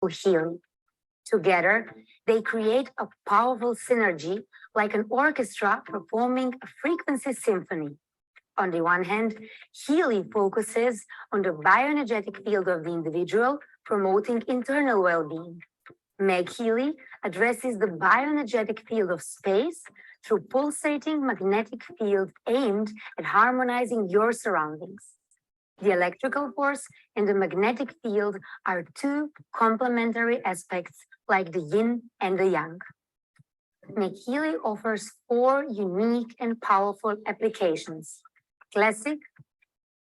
Healy. Together, they create a powerful synergy, like an orchestra performing a frequency symphony. On the one hand, Healy focuses on the bioenergetic field of the individual, promoting internal well-being. MAGHEALY addresses the bioenergetic field of space through pulsating magnetic field aimed at harmonizing your surroundings. The electrical force and the magnetic field are two complementary aspects, like the yin and the yang. MAGHEALY offers 4 unique and powerful applications: classic,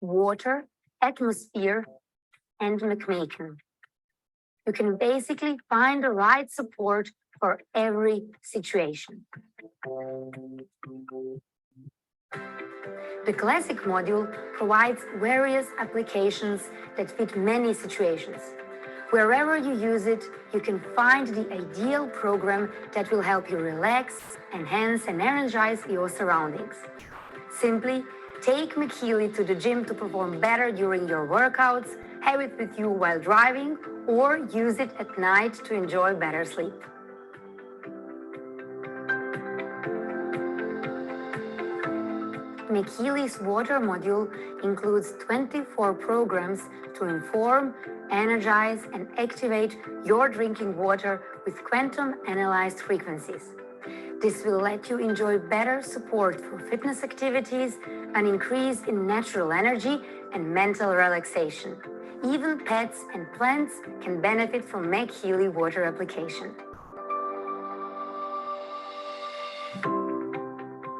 water, atmosphere, and McMaken. You can basically find the right support for every situation. The classic module provides various applications that fit many situations. Wherever you use it, you can find the ideal program that will help you relax, enhance, and energize your surroundings. Simply take MAGHEALY to the gym to perform better during your workouts, have it with you while driving, or use it at night to enjoy better sleep. MAGHEALY's water module includes 24 programs to inform, energize, and activate your drinking water with quantum analyzed frequencies. This will let you enjoy better support for fitness activities, an increase in natural energy, and mental relaxation. Even pets and plants can benefit from MAGHEALY water application.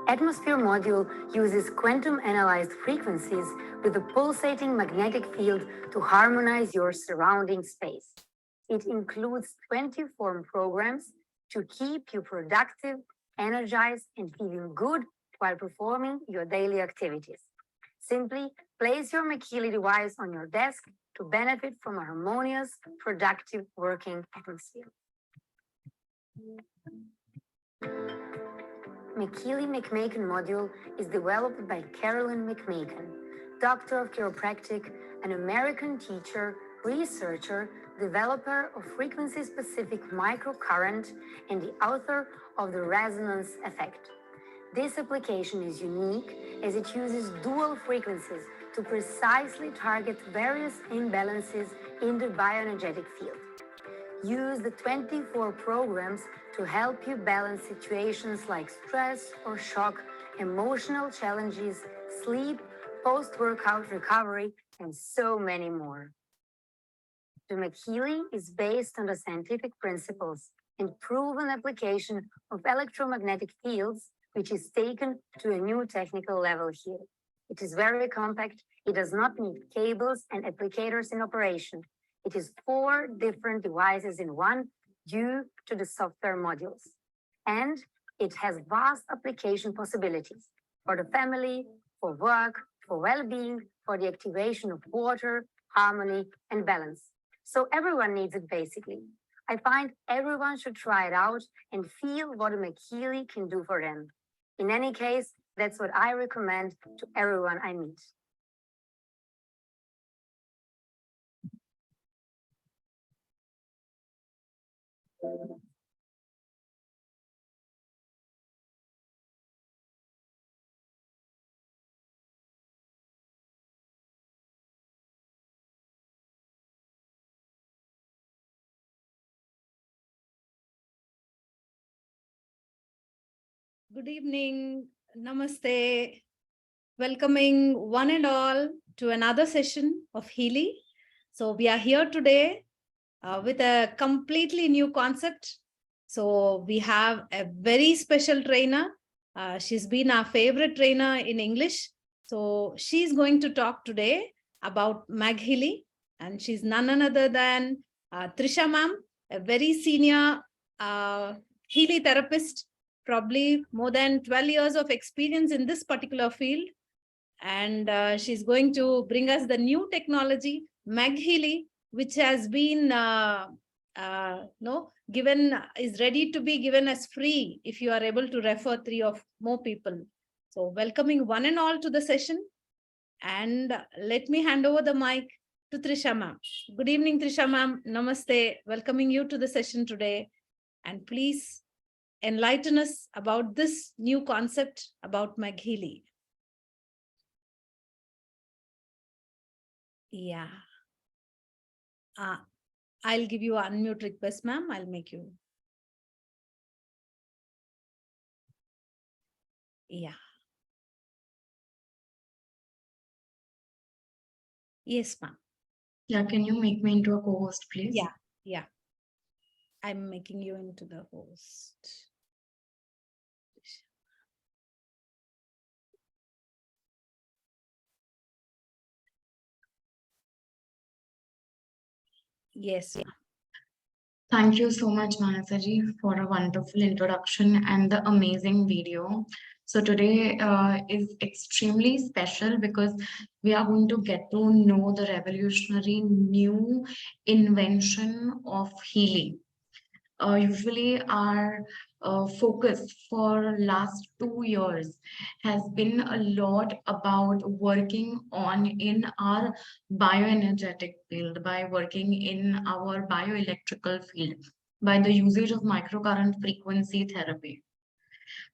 Atmosphere module uses quantum analyzed frequencies with a pulsating magnetic field to harmonize your surrounding space. It includes 24 programs to keep you productive, energized, and feeling good while performing your daily activities. Simply place your MAGHEALY device on your desk to benefit from a harmonious, productive working atmosphere. MAGHEALY McMaken module is developed by Carolyn McMaken, Doctor of Chiropractic, an American teacher, researcher, developer of frequency-specific microcurrent, and the author of the resonance effect. This application is unique as it uses dual frequencies to precisely target various imbalances in the bioenergetic field. Use the 24 programs to help you balance situations like stress or shock, emotional challenges, sleep, post-workout recovery, and so many more. The MAGHEALY is based on the scientific principles and proven application of electromagnetic fields, which is taken to a new technical level here. It is very compact. It does not need cables and applicators in operation. It is 4 different devices in one due to the software modules. And it has vast application possibilities for the family, for work, for well-being, for the activation of water, harmony, and balance. So everyone needs it basically. I find everyone should try it out and feel what a MAGHEALY can do for them. In any case, that's what I recommend to everyone I meet. Good evening. Namaste. Welcoming one and all to another session of Healy. So we are here today with a completely new concept. So we have a very special trainer. She's been our favorite trainer in English. So she's going to talk today about MAGHEALY, and she's none other than Trisha ma'am, a very senior Healy therapist, probably more than 12 years of experience in this particular field. And she's going to bring us the new technology, MAGHEALY, which has been given, is ready to be given as free if you are able to refer 3 or more people. So welcoming one and all to the session. And let me hand over the mic to Trisha ma'am. Good evening, Trisha ma'am. Namaste. Welcoming you to the session today. And please enlighten us about this new concept about MAGHEALY. Yeah. I'll give you an unmute request, ma'am. I'll make you. Yeah. Yes, ma'am. Yeah, can you make me into a co-host, please? Yeah, yeah. I'm making you into the host. Yes. Thank you so much, Manasaji, for a wonderful introduction and the amazing video. So today is extremely special because we are going to get to know the revolutionary new invention of Healy. Usually our focus for last 2 years has been a lot about working on in our bioenergetic field, by working in our bioelectrical field, by the usage of microcurrent frequency therapy.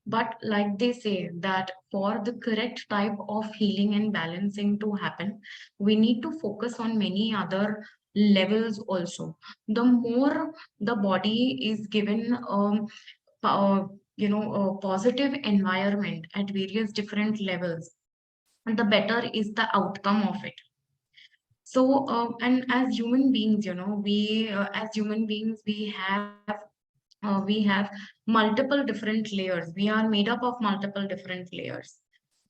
But like they say that for the correct type of healing and balancing to happen, we need to focus on many other levels also. The more the body is given a positive environment at various different levels, the better is the outcome of it. So and as human beings, we have multiple different layers. We are made up of multiple different layers.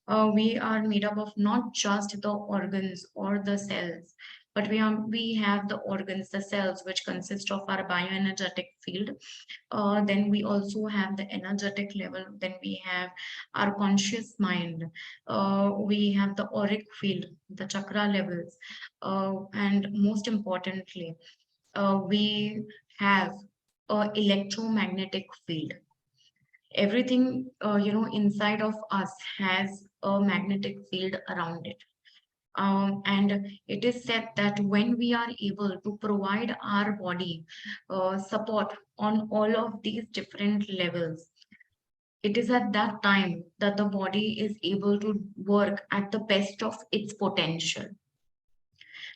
We are made up of not just the organs or the cells, but we have the organs, the cells, which consist of our bioenergetic field. Then we also have the energetic level. Then we have our conscious mind. We have the auric field, the chakra levels, and most importantly, we have a electromagnetic field. Everything inside of us has a magnetic field around it. And it is said that when we are able to provide our body support on all of these different levels, it is at that time that the body is able to work at the best of its potential.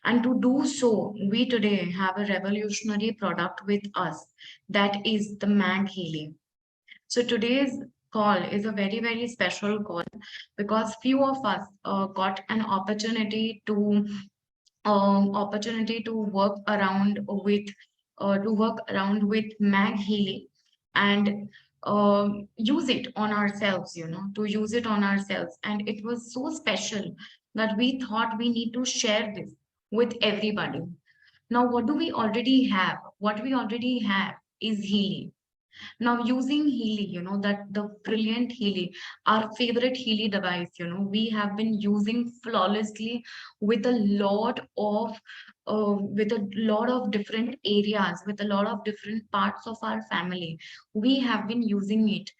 And to do so, we today have a revolutionary product with us, that is the MAGHEALY. So today's call is a very, very special call because few of us got an opportunity to work around with MAGHEALY and use it on ourselves, to use it on ourselves. And it was so special that we thought we need to share this with everybody. Now, what do we already have? What we already have is Healy. Now, using Healy, that the brilliant Healy, our favorite Healy device, we have been using flawlessly with with a lot of different areas, with a lot of different parts of our family. We have been using it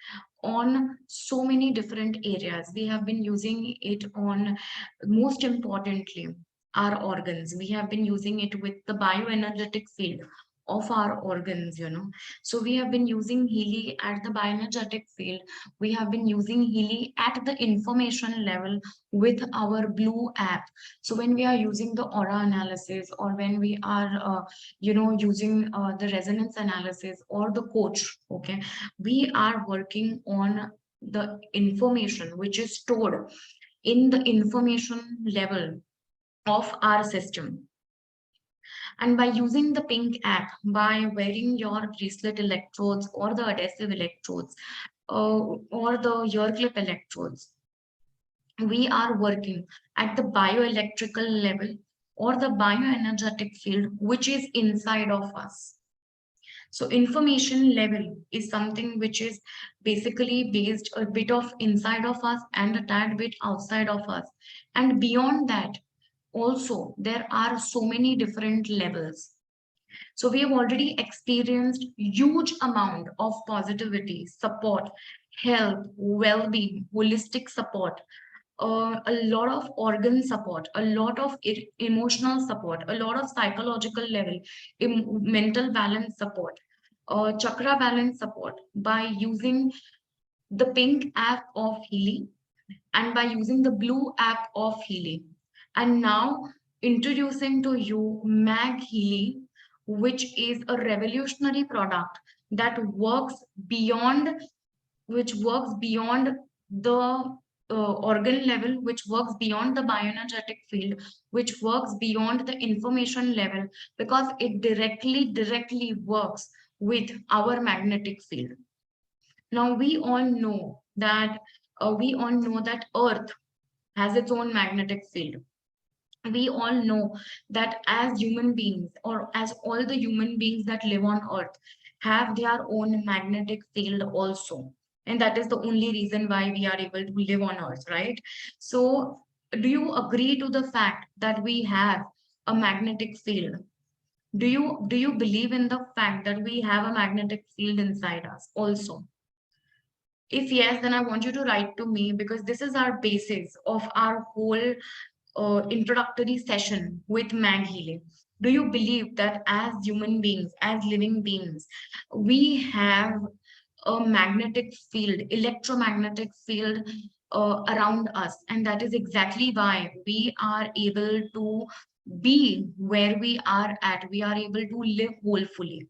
on so many different areas. We have been using it on, most importantly, our organs. We have been using it with the bioenergetic field of our organs. So we have been using Healy at the bioenergetic field. We have been using Healy at the information level with our Blue app. So when we are using the aura analysis, or when we are, using the resonance analysis or the coach, okay, we are working on the information which is stored in the information level of our system. And by using the pink app, by wearing your bracelet electrodes or the adhesive electrodes or the ear clip electrodes, we are working at the bioelectrical level or the bioenergetic field which is inside of us. So information level is something which is basically based a bit of inside of us and a tad bit outside of us. And beyond that, also, there are so many different levels. So we have already experienced huge amount of positivity, support, health, well-being, holistic support a lot of organ support, a lot of emotional support, a lot of psychological level, mental balance support, chakra balance support by using the pink app of Healy and by using the blue app of Healy. And now introducing to you MAGHEALY, which is a revolutionary product that works beyond, which works beyond the organ level, which works beyond the bioenergetic field, which works beyond the information level, because it directly works with our magnetic field. Now we all know that Earth has its own magnetic field. We all know that as human beings, or as all the human beings that live on Earth, have their own magnetic field also. And that is the only reason why we are able to live on Earth, right? So, do you agree to the fact that we have a magnetic field? Do you believe in the fact that we have a magnetic field inside us also? If yes, then I want you to write to me, because this is our basis of our whole introductory session with MAGHEALY. Do you believe that as human beings, as living beings, we have a magnetic field, electromagnetic field around us? And that is exactly why we are able to be where we are at. We are able to live wholefully.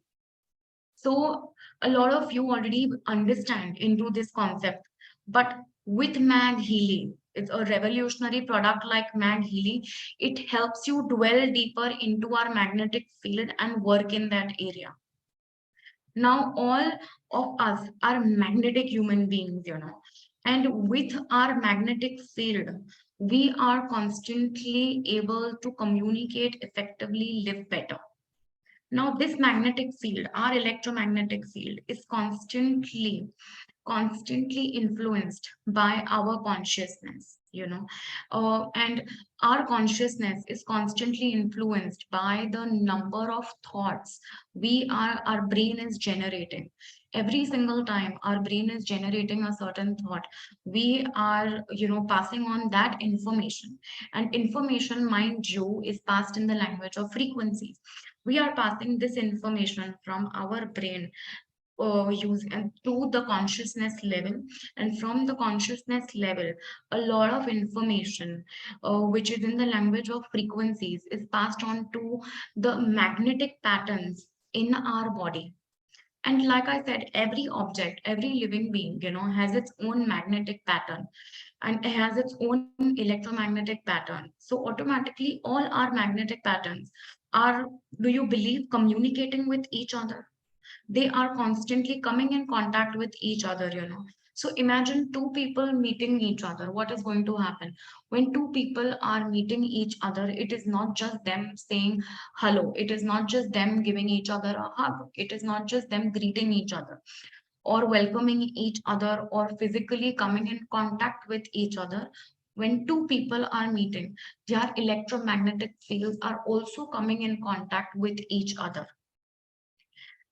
So a lot of you already understand into this concept, but with MAGHEALY, it's a revolutionary product like MAGHEALY. It helps you dwell deeper into our magnetic field and work in that area. Now, all of us are magnetic human beings, and with our magnetic field, we are constantly able to communicate effectively, live better. Now, this magnetic field, our electromagnetic field, is constantly influenced by our consciousness, and our consciousness is constantly influenced by the number of thoughts our brain is generating. Every single time our brain is generating a certain thought, we are, passing on that information. And information, mind you, is passed in the language of frequencies. We are passing this information from our brain use and to the consciousness level, and from the consciousness level a lot of information which is in the language of frequencies is passed on to the magnetic patterns in our body. And like I said, every object, every living being, has its own magnetic pattern, and it has its own electromagnetic pattern. So automatically all our magnetic patterns are, do you believe, communicating with each other? They are constantly coming in contact with each other. So imagine two people meeting each other. What is going to happen when two people are meeting each other? It is not just them saying hello, it is not just them giving each other a hug, it is not just them greeting each other or welcoming each other or physically coming in contact with each other. When two people are meeting, their electromagnetic fields are also coming in contact with each other.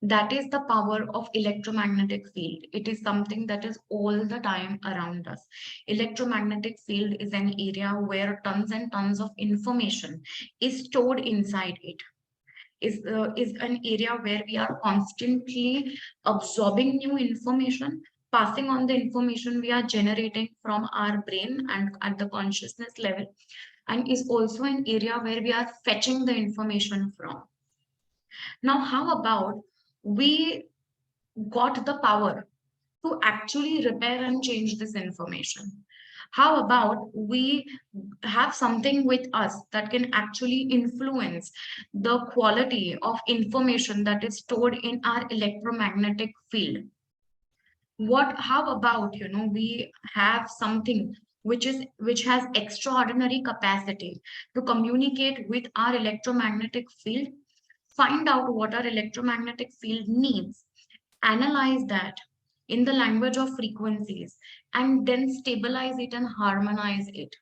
That is the power of electromagnetic field. It is something that is all the time around us. Electromagnetic field is an area where tons and tons of information is stored inside it. Is an area where we are constantly absorbing new information, passing on the information we are generating from our brain and at the consciousness level, and is also an area where we are fetching the information from. Now, how about we got the power to actually repair and change this information? How about we have something with us that can actually influence the quality of information that is stored in our electromagnetic field? How about, we have something which has extraordinary capacity to communicate with our electromagnetic field, find out what our electromagnetic field needs, analyze that in the language of frequencies, and then stabilize it and harmonize it.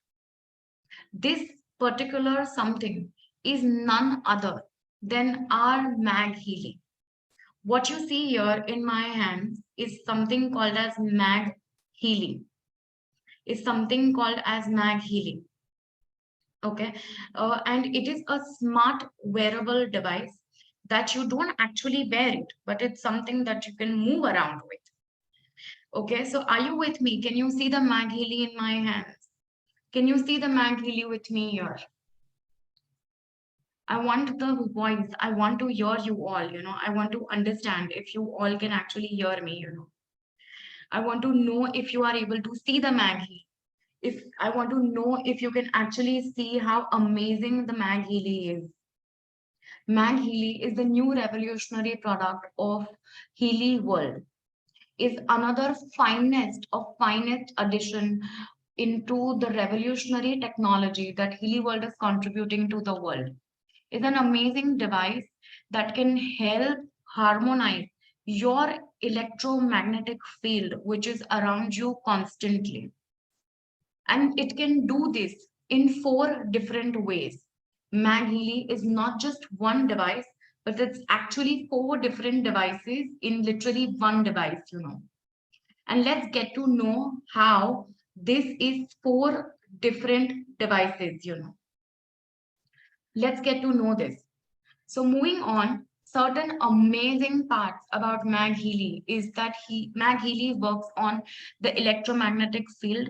This particular something is none other than our MAGHEALY. What you see here in my hands is something called as MAGHEALY. is something called as MAGHEALY. Okay, and it is a smart wearable device that you don't actually wear it, but it's something that you can move around with. Okay, so are you with me? Can you see the MAGHEALY in my hands? Can you see the MAGHEALY with me here? I want the voice. I want to hear you all, I want to understand if you all can actually hear me. I want to know if you are able to see the MAGHEALY. If I want to know if you can actually see how amazing the MAGHEALY is. MAGHEALY is the new revolutionary product of Healy World. Is another finest of finest addition into the revolutionary technology that Healy World is contributing to the world. Is an amazing device that can help harmonize your electromagnetic field, which is around you constantly. And it can do this in 4 different ways. MAGHEALY is not just one device, but it's actually 4 different devices in literally one device. And let's get to know how this is 4 different devices. Let's get to know this. So moving on, certain amazing parts about MAGHEALY is that MAGHEALY works on the electromagnetic field.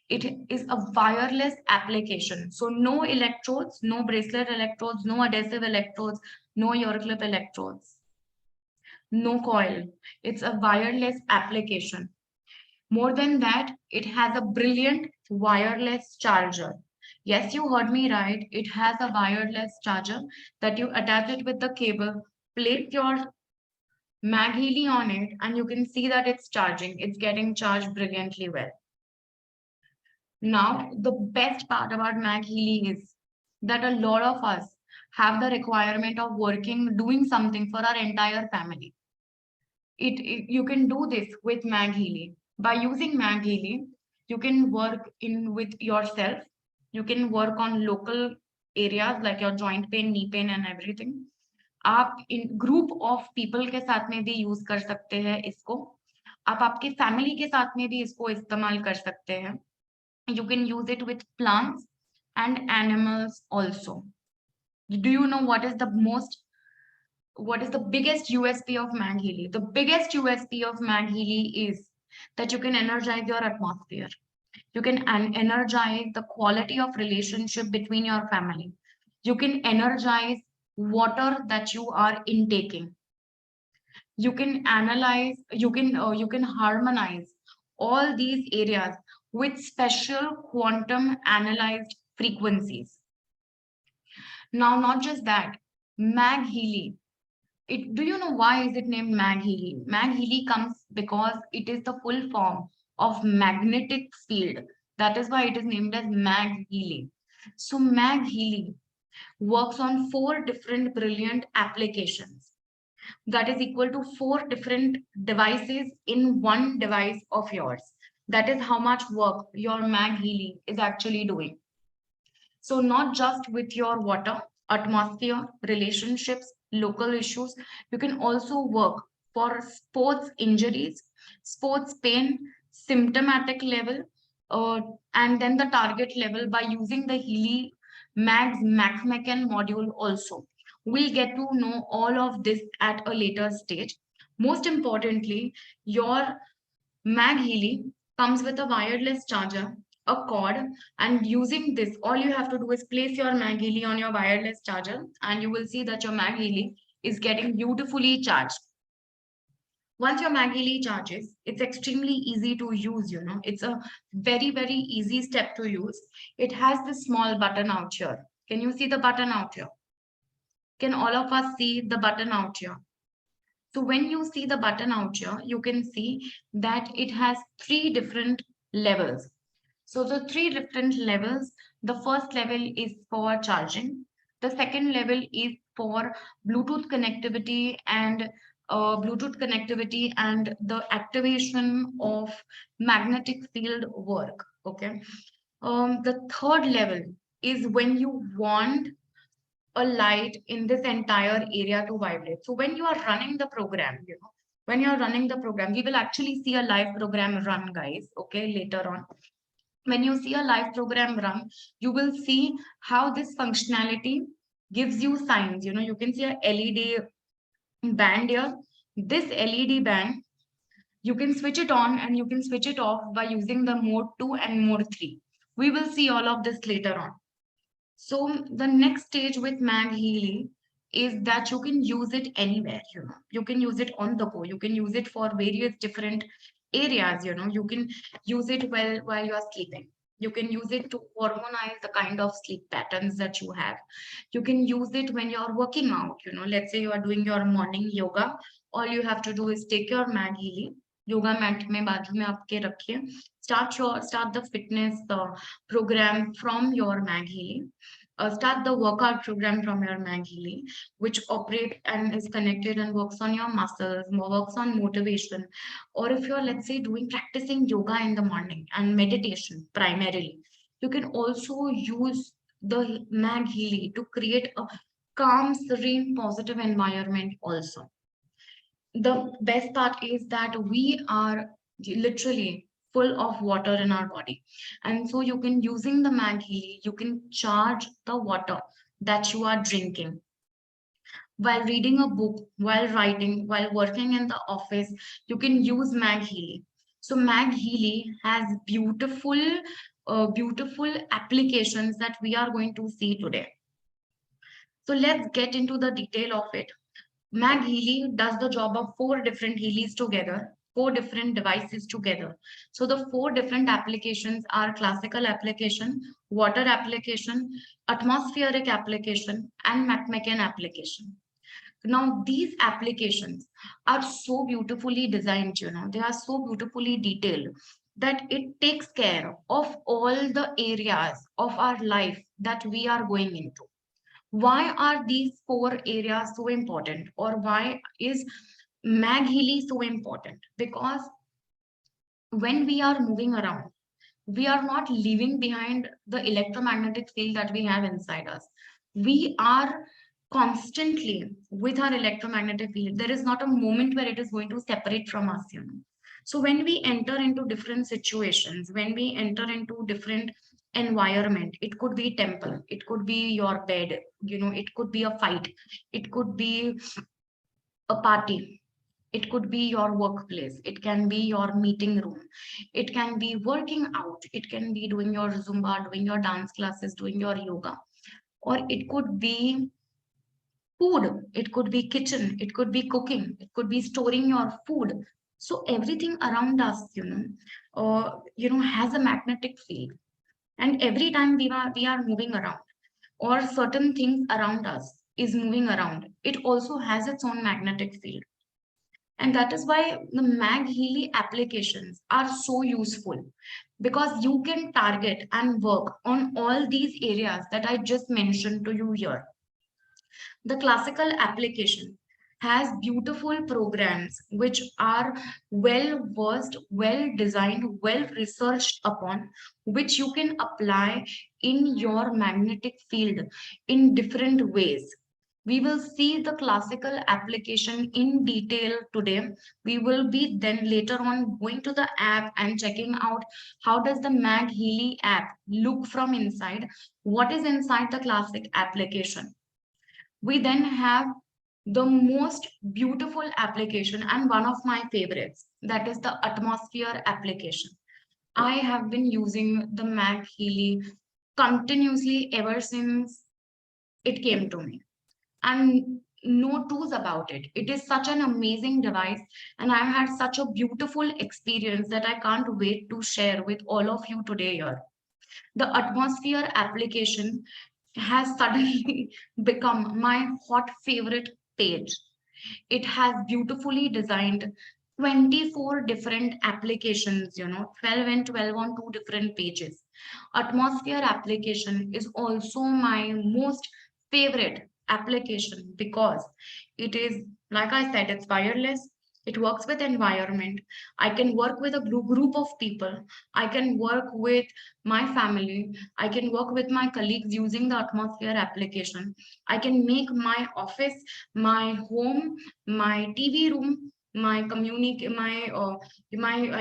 It is a wireless application. So no electrodes, no bracelet electrodes, no adhesive electrodes, no ear clip electrodes, no coil. It's a wireless application. More than that, it has a brilliant wireless charger. Yes, you heard me right. It has a wireless charger that you attach it with the cable, place your MAGHEALY on it, and you can see that it's charging. It's getting charged brilliantly well. Now, the best part about MAGHEALY is that a lot of us have the requirement of doing something for our entire family. You can do this with MAGHEALY. By using MAGHEALY, you can work in with yourself. You can work on local areas like your joint pain, knee pain, and everything. आप इन group of people के साथ में भी use कर सकते हैं इसको. आप आपके फैमिली के साथ में भी इसको इस्तेमाल कर सकते हैं. You can use it with plants and animals also. Do you know what is the biggest USP of MAGHEALY? The biggest USP of MAGHEALY is that you can energize your atmosphere. You can energize the quality of relationship between your family. You can energize water that you are intaking. You can analyze, you can harmonize all these areas with special quantum analyzed frequencies. Now, not just that, MAGHEALY. Do you know why is it named MAGHEALY? MAGHEALY comes because it is the full form of magnetic field. That is why it is named as MAGHEALY. So MAGHEALY works on 4 different brilliant applications. That is equal to 4 different devices in one device of yours. That is how much work your MAGHEALY is actually doing. So not just with your water, atmosphere, relationships, local issues, you can also work for sports injuries, sports pain, symptomatic level, and then the target level by using the Healy MAGHEALY module also. We'll get to know all of this at a later stage. Most importantly, your MAGHEALY comes with a wireless charger, a cord, and using this, all you have to do is place your MAGHEALY on your wireless charger, and you will see that your MAGHEALY is getting beautifully charged. Once your MAGHEALY charges, it's extremely easy to use, It's a very, very easy step to use. It has this small button out here. Can you see the button out here? Can all of us see the button out here? So when you see the button out here, you can see that it has 3 different levels. So the 3 different levels, the first level is for charging. The second level is for Bluetooth connectivity and the activation of magnetic field work. Okay. The third level is when you want a light in this entire area to vibrate. So when you are running the program, when you're running the program, we will actually see a live program run, guys, okay, later on. When you see a live program run, you will see how this functionality gives you signs. You can see a LED band here. This LED band, you can switch it on and you can switch it off by using the mode 2 and mode 3. We will see all of this later on. So the next stage with MAGHEALY is that you can use it anywhere. You can use it on the go. You can use it for various different areas. You can use it while you are sleeping. You can use it to hormonize the kind of sleep patterns that you have. You can use it when you're working out. Let's say you are doing your morning yoga. All you have to do is take your MAGHEALY, yoga mat में बाजू में आपके रखिए. Start the fitness program from your MAGHEALY. Start the workout program from your MAGHEALY, which operate and is connected and works on your muscles, works on motivation. Or if you're, let's say, practicing yoga in the morning and meditation primarily, you can also use the MAGHEALY to create a calm, serene, positive environment also. The best part is that we are literally full of water in our body, and so you can, using the MAGHEALY, you can charge the water that you are drinking while reading a book, while writing, while working in the office. You can use MAGHEALY. So MAGHEALY has beautiful applications that we are going to see today. So let's get into the detail of it. MAGHEALY does the job of 4 different Healys together, 4 different devices together. So the 4 different applications are classical application, water application, atmospheric application, and McMacan application. Now, these applications are so beautifully designed, they are so beautifully detailed that it takes care of all the areas of our life that we are going into. Why are these 4 areas so important, or why is MAGHEALY so important? Because when we are moving around, we are not leaving behind the electromagnetic field that we have inside us. We are constantly with our electromagnetic field. There is not a moment where it is going to separate from us. So when we enter into different situations, when we enter into different environment, it could be temple, it could be your bed, it could be a fight, it could be a party, it could be your workplace, it can be your meeting room, it can be working out, it can be doing your Zumba, doing your dance classes, doing your yoga, or it could be food, it could be kitchen, it could be cooking, it could be storing your food. So everything around us, has a magnetic field. And every time we are moving around, or certain things around us is moving around, it also has its own magnetic field. And that is why the MAGHEALY applications are so useful, because you can target and work on all these areas that I just mentioned to you here. The classical application has beautiful programs which are well versed, well designed, well researched upon, which you can apply in your magnetic field in different ways. We will see the classical application in detail today. We will be then later on going to the app and checking out how does the MAGHEALY app look from inside, what is inside the classic application. We then have the most beautiful application and one of my favorites, that is the atmosphere application. I have been using the MAGHEALY continuously ever since it came to me, and no twos about it. It is such an amazing device, and I've had such a beautiful experience that I can't wait to share with all of you today here. The atmosphere application has suddenly become my hot favorite page. It has beautifully designed 24 different applications, 12 and 12 on 2 different pages. Atmosphere application is also my most favorite application because it is, like I said, it's wireless. It works with environment. I can work with a group of people. I can work with my family. I can work with my colleagues using the atmosphere application. I can make my office, my home, my TV room, my I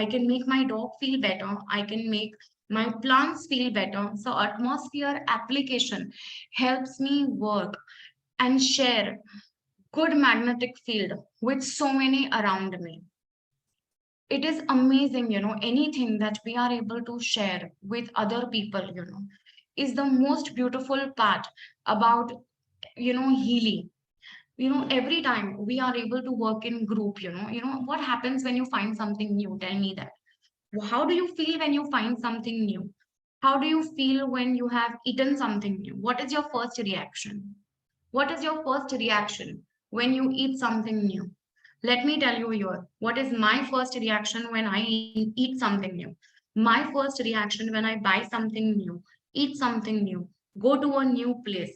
can make my dog feel better. I can make my plants feel better. So atmosphere application helps me work and share good magnetic field with so many around me. It is amazing, anything that we are able to share with other people, is the most beautiful part about, Healy. Every time we are able to work in group, what happens when you find something new? Tell me that. How do you feel when you find something new? How do you feel when you have eaten something new? What is your first reaction? What is your first reaction when you eat something new? Let me tell you here, what is my first reaction when I eat something new? My first reaction when I buy something new, eat something new, go to a new place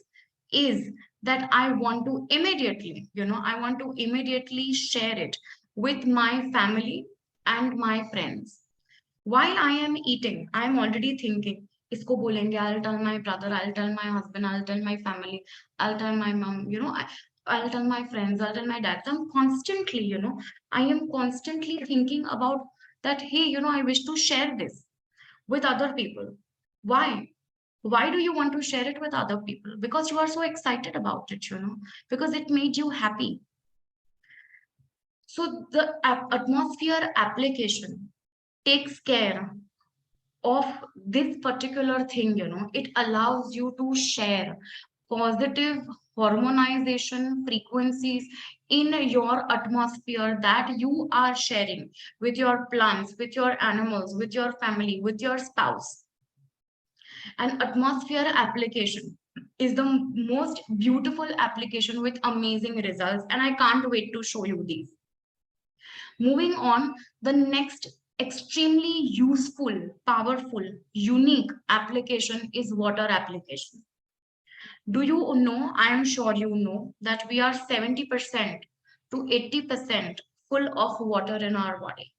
is that I want to immediately, I want to immediately share it with my family and my friends. While I am eating, I am already thinking, isko bolenge, I'll tell my brother, I'll tell my husband, I'll tell my family, I'll tell my mom, I'll tell my friends, I'll tell my dad. So I'm constantly, I am constantly thinking about that, hey, I wish to share this with other people. Why? Why do you want to share it with other people? Because you are so excited about it, because it made you happy. So the atmosphere application takes care of this particular thing. It allows you to share positive hormonization frequencies in your atmosphere that you are sharing with your plants, with your animals, with your family, with your spouse. And atmosphere application is the most beautiful application with amazing results, and I can't wait to show you these. Moving on, the next extremely useful, powerful, unique application is water application. Do you know? I am sure you know that we are 70% to 80% full of water in our body.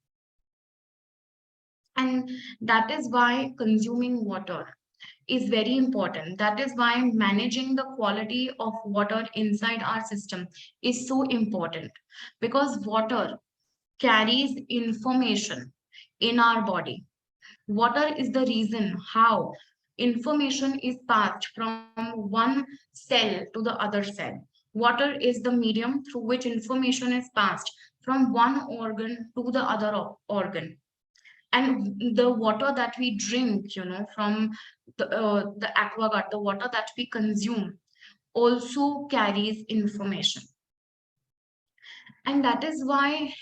And that is why consuming water is very important. That is why managing the quality of water inside our system is so important, because water carries information in our body. Water is the reason how information is passed from one cell to the other cell. Water is the medium through which information is passed from one organ to the other organ. And the water that we drink, from the aquaguard, the water that we consume also carries information. And that is why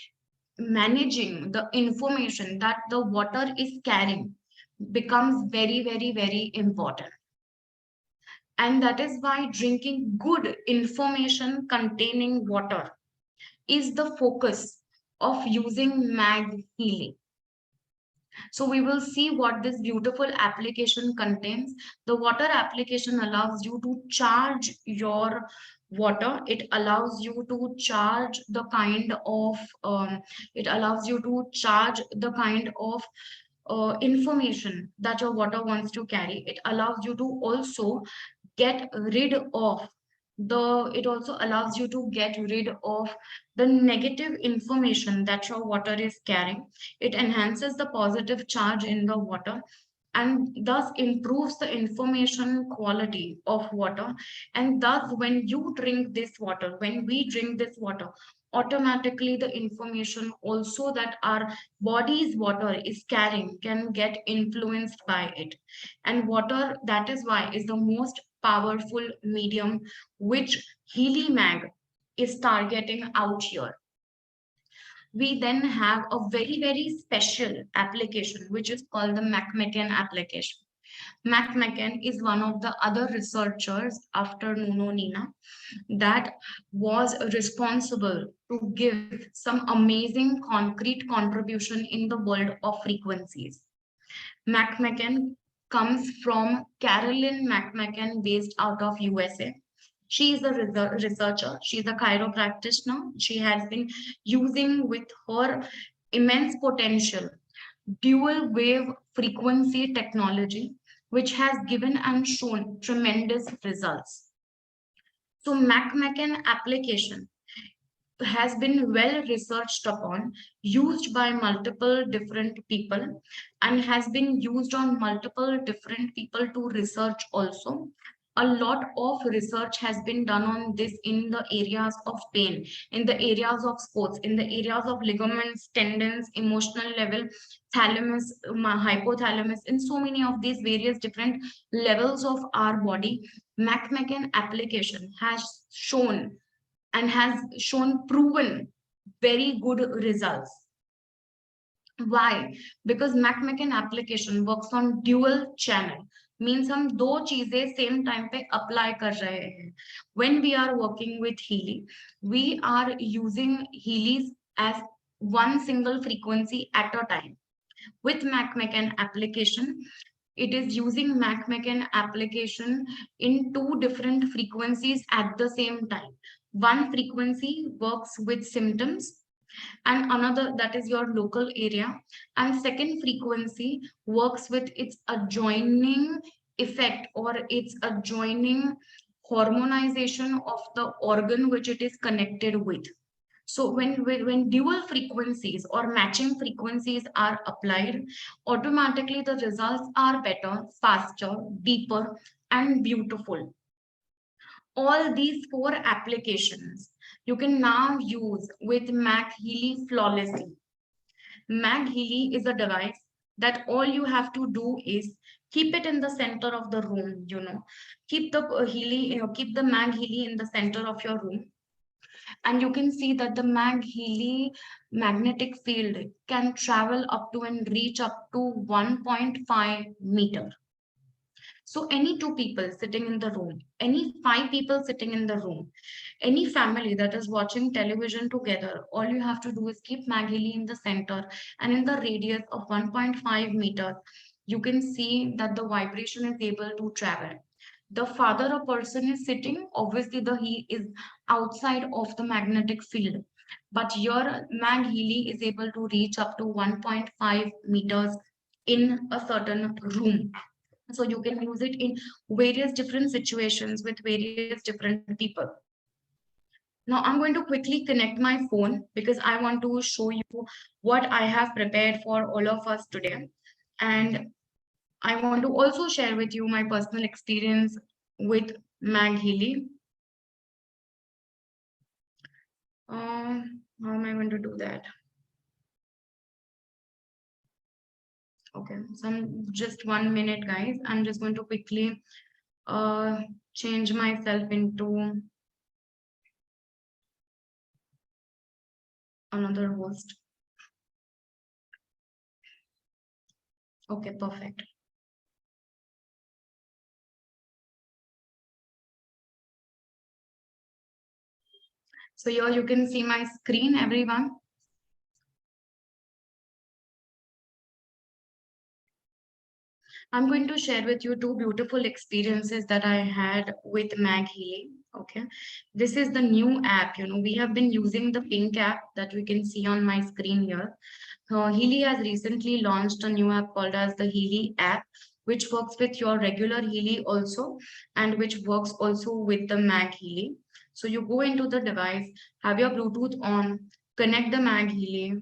managing the information that the water is carrying becomes very, very, very important. And that is why drinking good information containing water is the focus of using MAGHEALY. So we will see what this beautiful application contains. The water application allows you to charge your water. It allows you to charge the kind of information that your water wants to carry. It allows you to also get rid of it also allows you to get rid of the negative information that your water is carrying. It enhances the positive charge in the water and thus improves the information quality of water. And thus, when we drink this water, automatically the information also that our body's water is carrying can get influenced by it. And water, that is why, is the most powerful medium which Healy Mag is targeting out here. We then have a very, very special application, which is called the McMaken application. McMaken is one of the other researchers after Nuno Nina that was responsible to give some amazing concrete contribution in the world of frequencies. McMaken comes from Carolyn McMaken, based out of USA. She is a researcher. She's a chiropractor. She has been using with her immense potential dual wave frequency technology, which has given and shown tremendous results. So McMaken application has been well researched upon, used by multiple different people, and has been used on multiple different people to research also. A lot of research has been done on this in the areas of pain, in the areas of sports, in the areas of ligaments, tendons, emotional level, thalamus, hypothalamus, in so many of these various different levels of our body. McMaken application has shown and has shown proven very good results. Why? Because McMaken application works on dual channel. Means हम दो चीजें same time पे apply कर रहे हैं. When we are working with Healy, we are using Healy's as one single frequency at a time. With McMaken application, it is using McMaken application in two different frequencies at the same time. One frequency works with symptoms and another, that is your local area, and second frequency works with its adjoining effect or its adjoining hormonization of the organ which it is connected with. So when dual frequencies or matching frequencies are applied, automatically the results are better, faster, deeper, and beautiful. All these four applications you can now use with MAGHEALY flawlessly. MAGHEALY is a device that all you have to do is keep it in the center of the room, keep the keep the MAGHEALY in the center of your room, and you can see that the MAGHEALY magnetic field can travel up to and reach up to 1.5 meter. So any two people sitting in the room, any five people sitting in the room, any family that is watching television together, all you have to do is keep MAGHEALY in the center and in the radius of 1.5 meters, you can see that the vibration is able to travel. The farther a person is sitting, obviously he is outside of the magnetic field. But your MAGHEALY is able to reach up to 1.5 meters in a certain room. So you can use it in various different situations with various different people. Now I'm going to quickly connect my phone because I want to show you what I have prepared for all of us today. And I want to also share with you my personal experience with MAGHEALY. How am I going to do that? Okay, so just 1 minute, guys. I'm just going to quickly change myself into another host. Okay, perfect. So here you can see my screen, everyone. I'm going to share with you two beautiful experiences that I had with MAGHEALY. Okay, this is the new app. We have been using the pink app that we can see on my screen here. Healy has recently launched a new app called as the Healy app, which works with your regular Healy also, and which works also with the MAGHEALY. So you go into the device, have your Bluetooth on, connect the MAGHEALY,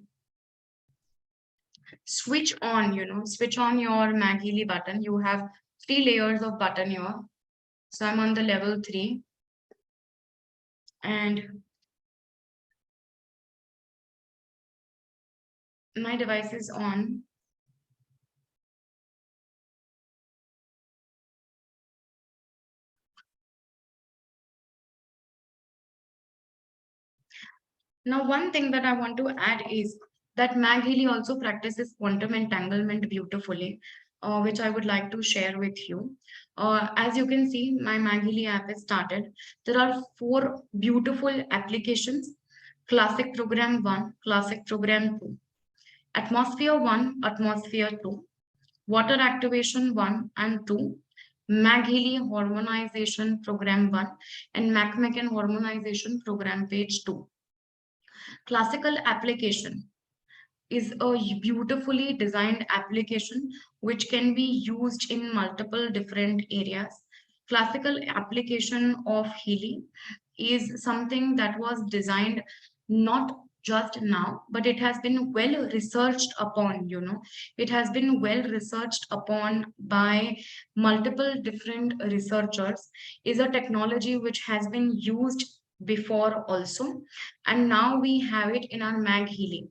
switch on, switch on your MAGHEALY button. You have 3 layers of button here. So I'm on the level 3. And my device is on. Now, one thing that I want to add is that MAGHEALY also practices quantum entanglement beautifully, which I would like to share with you. As you can see, my MAGHEALY app is started. There are 4 beautiful applications: Classic Program 1, Classic Program 2, Atmosphere 1, Atmosphere 2, Water Activation 1 and 2, MAGHEALY Harmonization Program 1, and McMaken Harmonization Program Page 2. Classical application is a beautifully designed application which can be used in multiple different areas. Classical application of Healy is something that was designed not just now, but it has been well researched upon, it has been well researched upon by multiple different researchers, is a technology which has been used before also, and now we have it in our MAGHEALY.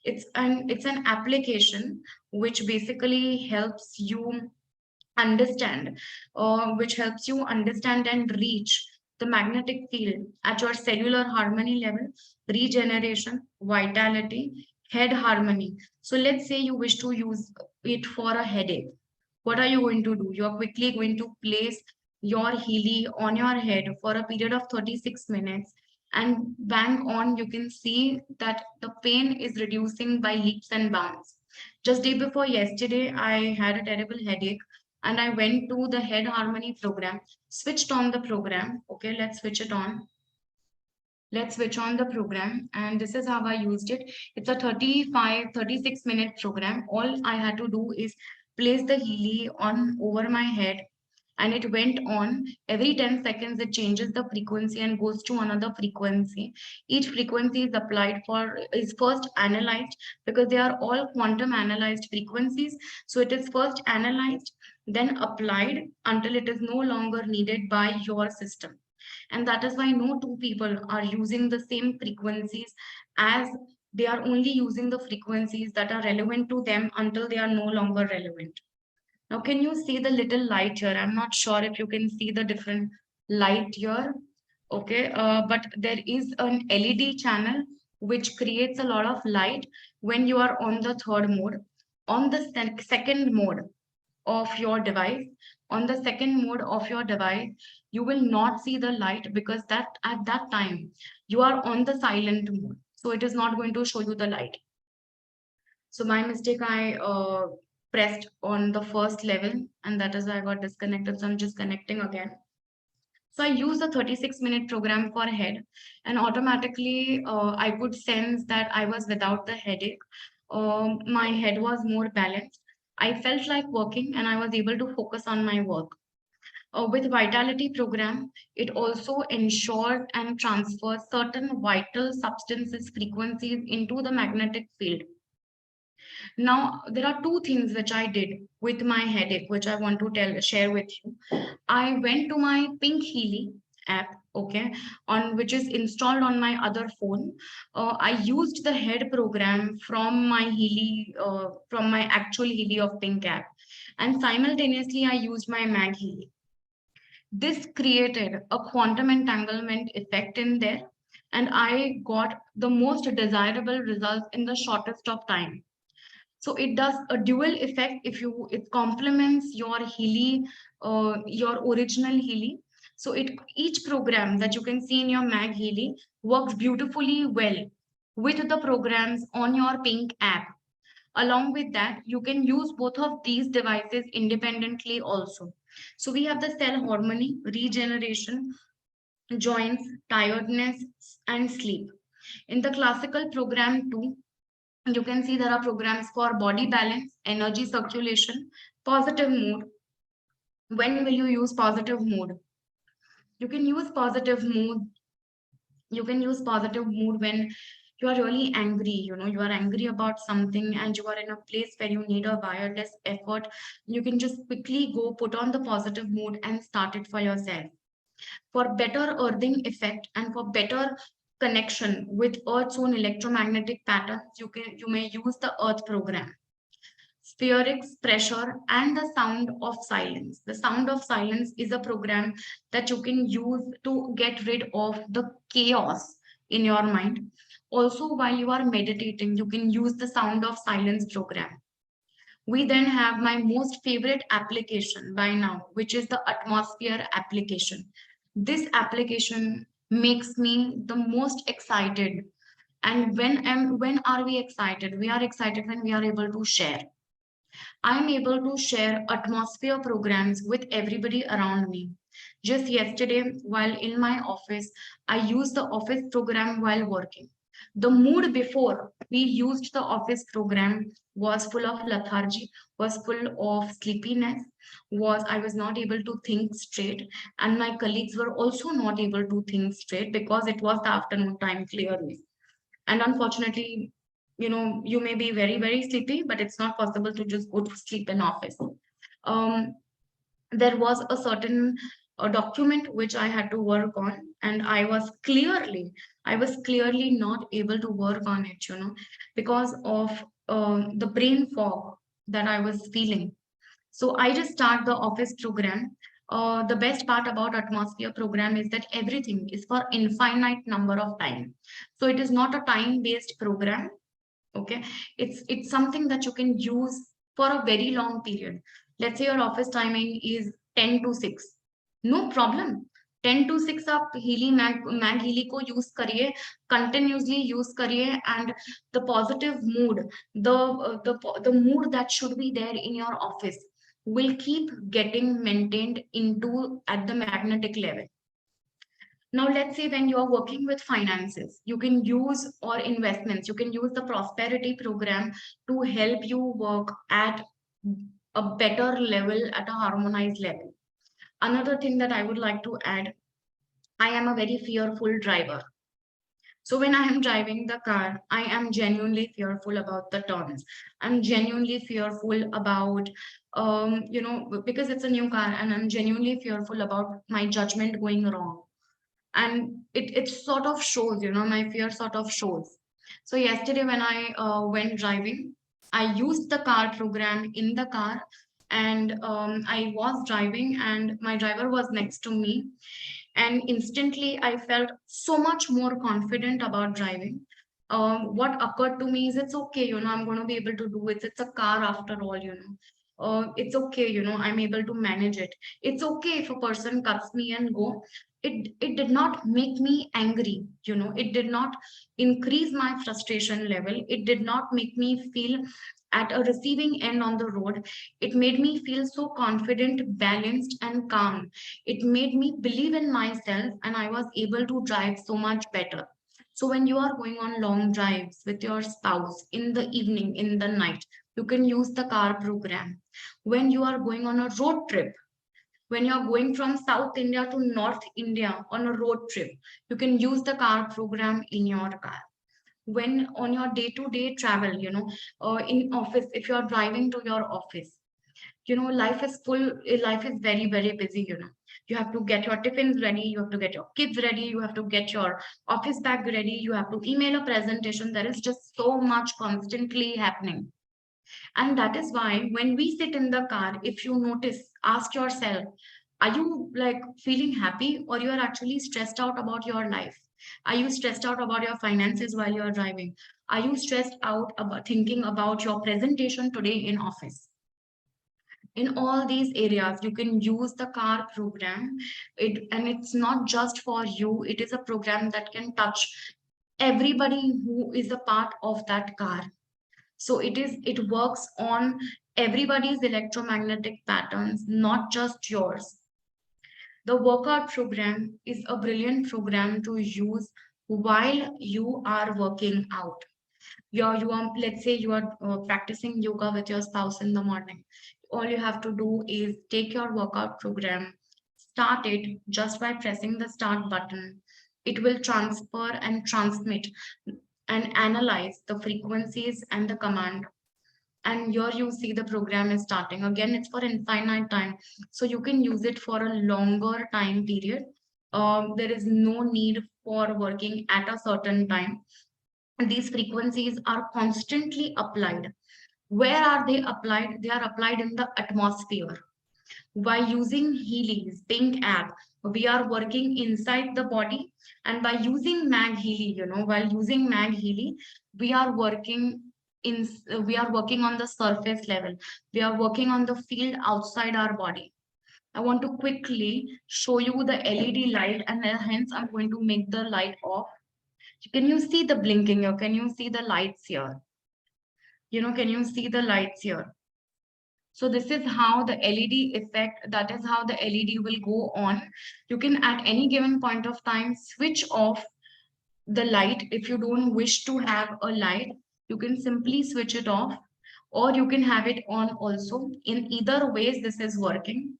It's an application which basically helps you understand, which helps you understand and reach the magnetic field at your cellular harmony level, regeneration, vitality, head harmony. So let's say you wish to use it for a headache. What are you going to do? You're quickly going to place your Healy on your head for a period of 36 minutes, and bang on, you can see that the pain is reducing by leaps and bounds. Just day before yesterday, I had a terrible headache and I went to the head harmony program, switched on the program. Okay, let's switch it on. Let's switch on the program, and this is how I used it. It's a 36-minute program. All I had to do is place the Healy on over my head, and it went on. Every 10 seconds it changes the frequency and goes to another frequency. Each frequency is first analyzed, because they are all quantum analyzed frequencies. So it is first analyzed, then applied until it is no longer needed by your system. And that is why no two people are using the same frequencies, as they are only using the frequencies that are relevant to them until they are no longer relevant. Now, can you see the little light here? I'm not sure if you can see the different light here. Okay, but there is an LED channel which creates a lot of light when you are on the third mode. On the second mode of your device, you will not see the light, because that at that time you are on the silent mode. So it is not going to show you the light. So my mistake, I pressed on the first level, and that is why I got disconnected. So I'm just connecting again. So I used the 36-minute program for head, and automatically I could sense that I was without the headache. My head was more balanced. I felt like working, and I was able to focus on my work. With Vitality program, it also ensured and transferred certain vital substances frequencies into the magnetic field. Now, there are two things which I did with my headache, which I want to share with you. I went to my Pink Healy app, okay, on which is installed on my other phone. I used the head program from my Healy, from my actual Healy of Pink app, and simultaneously I used my MAGHEALY. This created a quantum entanglement effect in there, and I got the most desirable results in the shortest of time. So it does a dual effect. It complements your Healy, your original Healy. So each program that you can see in your MAGHEALY works beautifully well with the programs on your Pink app. Along with that, you can use both of these devices independently also. So we have the cell harmony, regeneration, joints, tiredness, and sleep. In the classical program too, you can see there are programs for body balance, energy circulation, positive mood. When will you use positive mood? You can use positive mood. You can use positive mood when you are really angry. You are angry about something and you are in a place where you need a wireless effort. You can just quickly go put on the positive mood and start it for yourself. For better earthing effect and for better connection with Earth's own electromagnetic patterns, you may use the Earth program. Spherics, pressure, and the sound of silence. The sound of silence is a program that you can use to get rid of the chaos in your mind. Also, while you are meditating, you can use the sound of silence program. We then have my most favorite application by now, which is the atmosphere application. This application makes me the most excited. And when are we excited? We are excited when we are able to share. I'm able to share atmosphere programs with everybody around me. Just yesterday, while in my office, I used the office program while working. The mood before we used the office program was full of lethargy, was full of sleepiness, was I was not able to think straight, and my colleagues were also not able to think straight because it was the afternoon time clearly. And unfortunately, you may be very, very sleepy, but it's not possible to just go to sleep in office. There was a certain document which I had to work on, and I was clearly not able to work on it, because of the brain fog that I was feeling. So I just start the office program. The best part about atmosphere program is that everything is for infinite number of time. So it is not a time based program. Okay, it's something that you can use for a very long period. Let's say your office timing is 10 to 6, no problem. 10 to 6 आप Healy mag Healy को use करिए, continuously use करिए, and the positive mood, the mood that should be there in your office will keep getting maintained into at the magnetic level. Now, let's say when you are working with finances, you can use, or investments, you can use the prosperity program to help you work at a better level, at a harmonized level. Another thing that I would like to add, I am a very fearful driver. So when I am driving the car, I am genuinely fearful about the turns. I'm genuinely fearful about, because it's a new car, and I'm genuinely fearful about my judgment going wrong. And it sort of shows, my fear sort of shows. So yesterday when I went driving, I used the car program in the car, and I was driving, and my driver was next to me, and instantly I felt so much more confident about driving. What occurred to me is, it's okay, I'm going to be able to do it. It's a car after all, it's okay, I'm able to manage it. It's okay if a person cuts me and go. It did not make me angry, it did not increase my frustration level. It did not make me feel at a receiving end on the road. It made me feel so confident, balanced, and calm. It made me believe in myself, and I was able to drive so much better. So when you are going on long drives with your spouse in the evening, in the night, you can use the car program. When you are going on a road trip, when you're going from South India to North India on a road trip, you can use the car program in your car. When on your day-to-day travel, in office, if you're driving to your office, life is full, life is very, very busy, You have to get your tiffins ready, you have to get your kids ready, you have to get your office bag ready, you have to email a presentation. There is just so much constantly happening. And that is why when we sit in the car, if you notice, ask yourself, are you like feeling happy, or you are actually stressed out about your life? Are you stressed out about your finances while you are driving? Are you stressed out about thinking about your presentation today in office? In all these areas, you can use the car program. And it's not just for you, it is a program that can touch everybody who is a part of that car. So it works on everybody's electromagnetic patterns, not just yours. The workout program is a brilliant program to use while you are working out. Let's say you are practicing yoga with your spouse in the morning. All you have to do is take your workout program, start it just by pressing the start button. It will transfer and transmit and analyze the frequencies and the command. And here you see the program is starting. Again, it's for infinite time. So you can use it for a longer time period. There is no need for working at a certain time. And these frequencies are constantly applied. Where are they applied? They are applied in the atmosphere. By using Healy's Pink app, we are working inside the body. And by using MAGHEALY, while using MAGHEALY, we are working we are working on the surface level. We are working on the field outside our body. I want to quickly show you the LED light, and hence I'm going to make the light off. Can you see the blinking here? Can you see the lights here? Can you see the lights here? So this is how the LED effect, that is how the LED will go on. You can at any given point of time switch off the light. If you don't wish to have a light, you can simply switch it off, or you can have it on also. In either ways, this is working.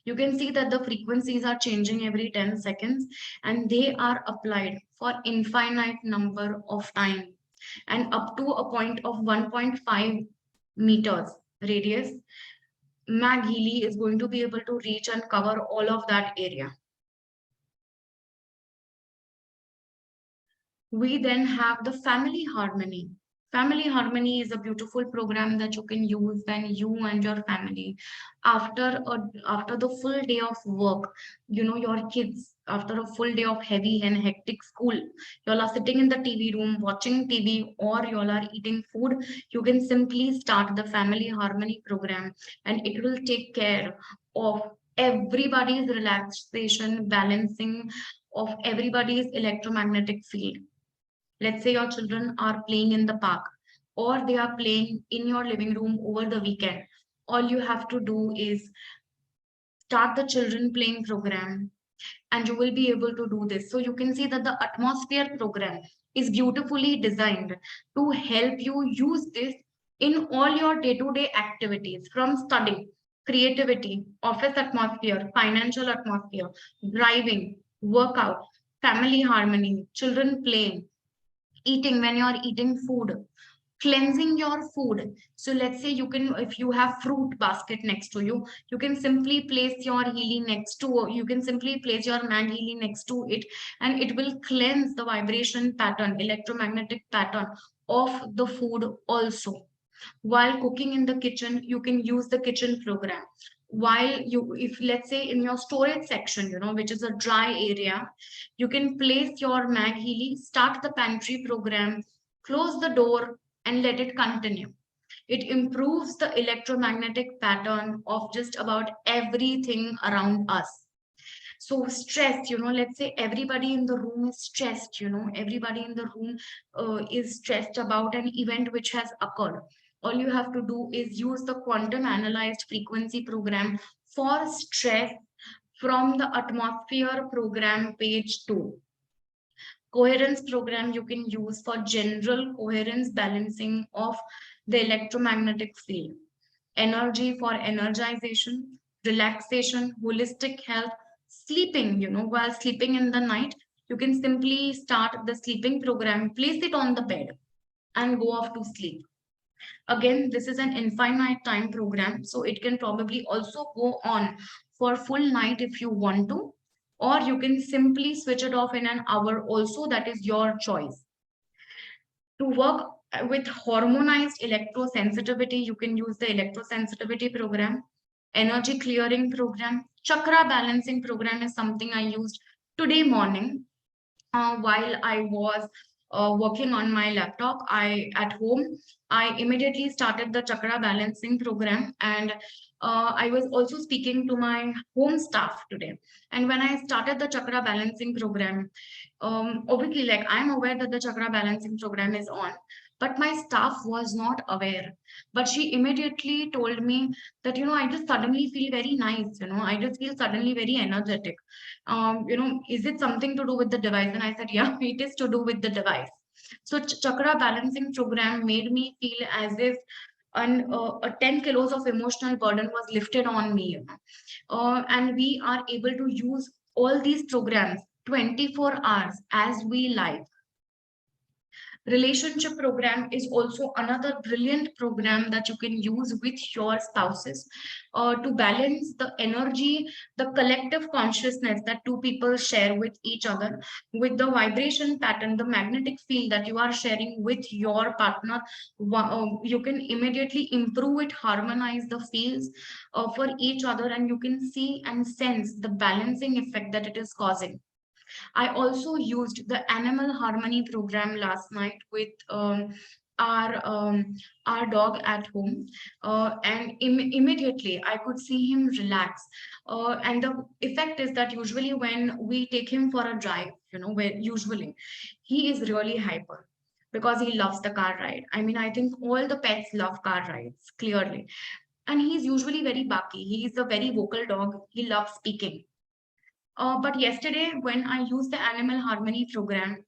You can see that the frequencies are changing every 10 seconds, and they are applied for infinite number of time, and up to a point of 1.5 meters radius, MAGHEALY is going to be able to reach and cover all of that area. We then have the family harmony. Family harmony is a beautiful program that you can use when you and your family, after the full day of work, your kids, after a full day of heavy and hectic school, you all are sitting in the TV room watching TV, or you all are eating food, you can simply start the family harmony program, and it will take care of everybody's relaxation, balancing of everybody's electromagnetic field. Let's say your children are playing in the park, or they are playing in your living room over the weekend. All you have to do is start the children playing program, and you will be able to do this. So you can see that the atmosphere program is beautifully designed to help you use this in all your day-to-day activities, from studying, creativity, office atmosphere, financial atmosphere, driving, workout, family harmony, children playing, eating when you're eating food, cleansing your food. So let's say you can, if you have fruit basket next to you, you can simply place your Healy next to, you can simply place your MAGHEALY next to it, and it will cleanse the vibration pattern, electromagnetic pattern of the food also. While cooking in the kitchen, you can use the kitchen program. While you, if let's say in your storage section, which is a dry area, you can place your MAGHEALY, start the pantry program, close the door, and let it continue. It improves the electromagnetic pattern of just about everything around us. So stress, let's say everybody in the room is stressed, everybody in the room is stressed about an event which has occurred. All you have to do is use the quantum analyzed frequency program for stress from the atmosphere program page 2. Coherence program you can use for general coherence balancing of the electromagnetic field. Energy for energization, relaxation, holistic health, sleeping, while sleeping in the night, you can simply start the sleeping program, place it on the bed, and go off to sleep. Again, this is an infinite time program, so it can probably also go on for full night if you want to, or you can simply switch it off in an hour also, that is your choice. To work with hormonized electrosensitivity, you can use the electrosensitivity program, energy clearing program, chakra balancing program is something I used today morning while I was working on my laptop. At home, I immediately started the chakra balancing program, and I was also speaking to my home staff today. And when I started the chakra balancing program, obviously, like, I'm aware that the chakra balancing program is on, but my staff was not aware. But she immediately told me that, I just suddenly feel very nice, I just feel suddenly very energetic. Is it something to do with the device? And I said, yeah, it is to do with the device. So chakra balancing program made me feel as if a 10 kilos of emotional burden was lifted on me, and we are able to use all these programs 24 hours as we like. Relationship program is also another brilliant program that you can use with your spouses to balance the energy, the collective consciousness that two people share with each other, with the vibration pattern, the magnetic field that you are sharing with your partner. You can immediately improve it, harmonize the fields for each other, and you can see and sense the balancing effect that it is causing. I also used the animal harmony program last night with our um, our dog at home, and immediately I could see him relax. And the effect is that usually when we take him for a drive, where usually he is really hyper because he loves the car ride. I mean, I think all the pets love car rides, clearly. And he's usually very barky. He's a very vocal dog. He loves speaking. But yesterday, when I used the animal harmony program,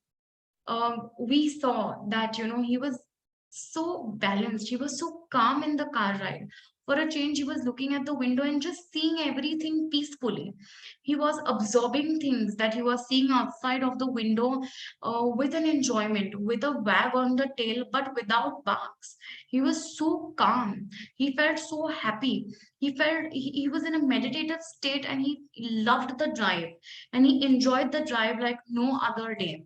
we saw that, he was so balanced. He was so calm in the car ride. For a change, he was looking at the window and just seeing everything peacefully. He was absorbing things that he was seeing outside of the window with an enjoyment, with a wag on the tail, but without barks. He was so calm. He felt so happy. He was in a meditative state, and he loved the drive, and he enjoyed the drive like no other day.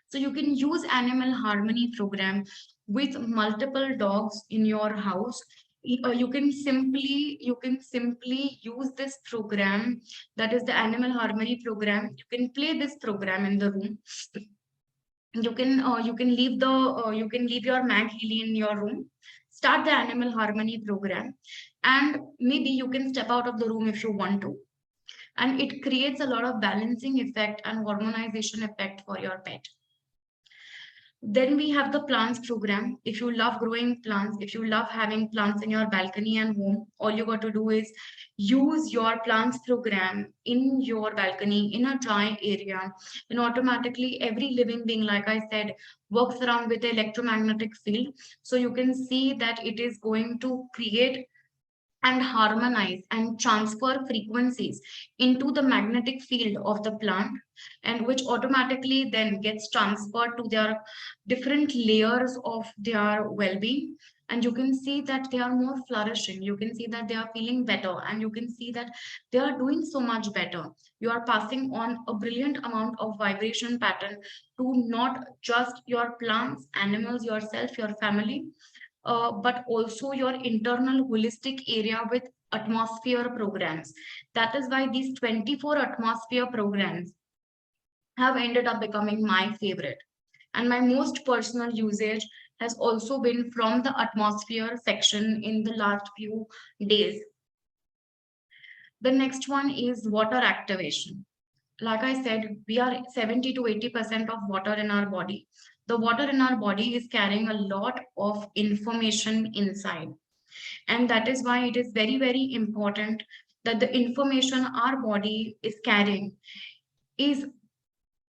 So you can use animal harmony program with multiple dogs in your house. You can simply use this program, that is the animal harmony program. You can play this program in the room. You can leave your MAGHEALY in your room. Start the animal harmony program, and maybe you can step out of the room if you want to. And it creates a lot of balancing effect and hormonization effect for your pet. Then we have the plants program. If you love growing plants, if you love having plants in your balcony and home, all you got to do is use your plants program in your balcony in a dry area, and automatically every living being, like I said, works around with the electromagnetic field. So you can see that it is going to create and harmonize and transfer frequencies into the magnetic field of the plant, and which automatically then gets transferred to their different layers of their well-being. And you can see that they are more flourishing, you can see that they are feeling better, and you can see that they are doing so much better. You are passing on a brilliant amount of vibration pattern to not just your plants, animals, yourself, your family, but also your internal holistic area with atmosphere programs. That is why these 24 atmosphere programs have ended up becoming my favorite. And my most personal usage has also been from the atmosphere section in the last few days. The next one is water activation. Like I said, we are 70 to 80% of water in our body. The water in our body is carrying a lot of information inside. And that is why it is very, very important that the information our body is carrying is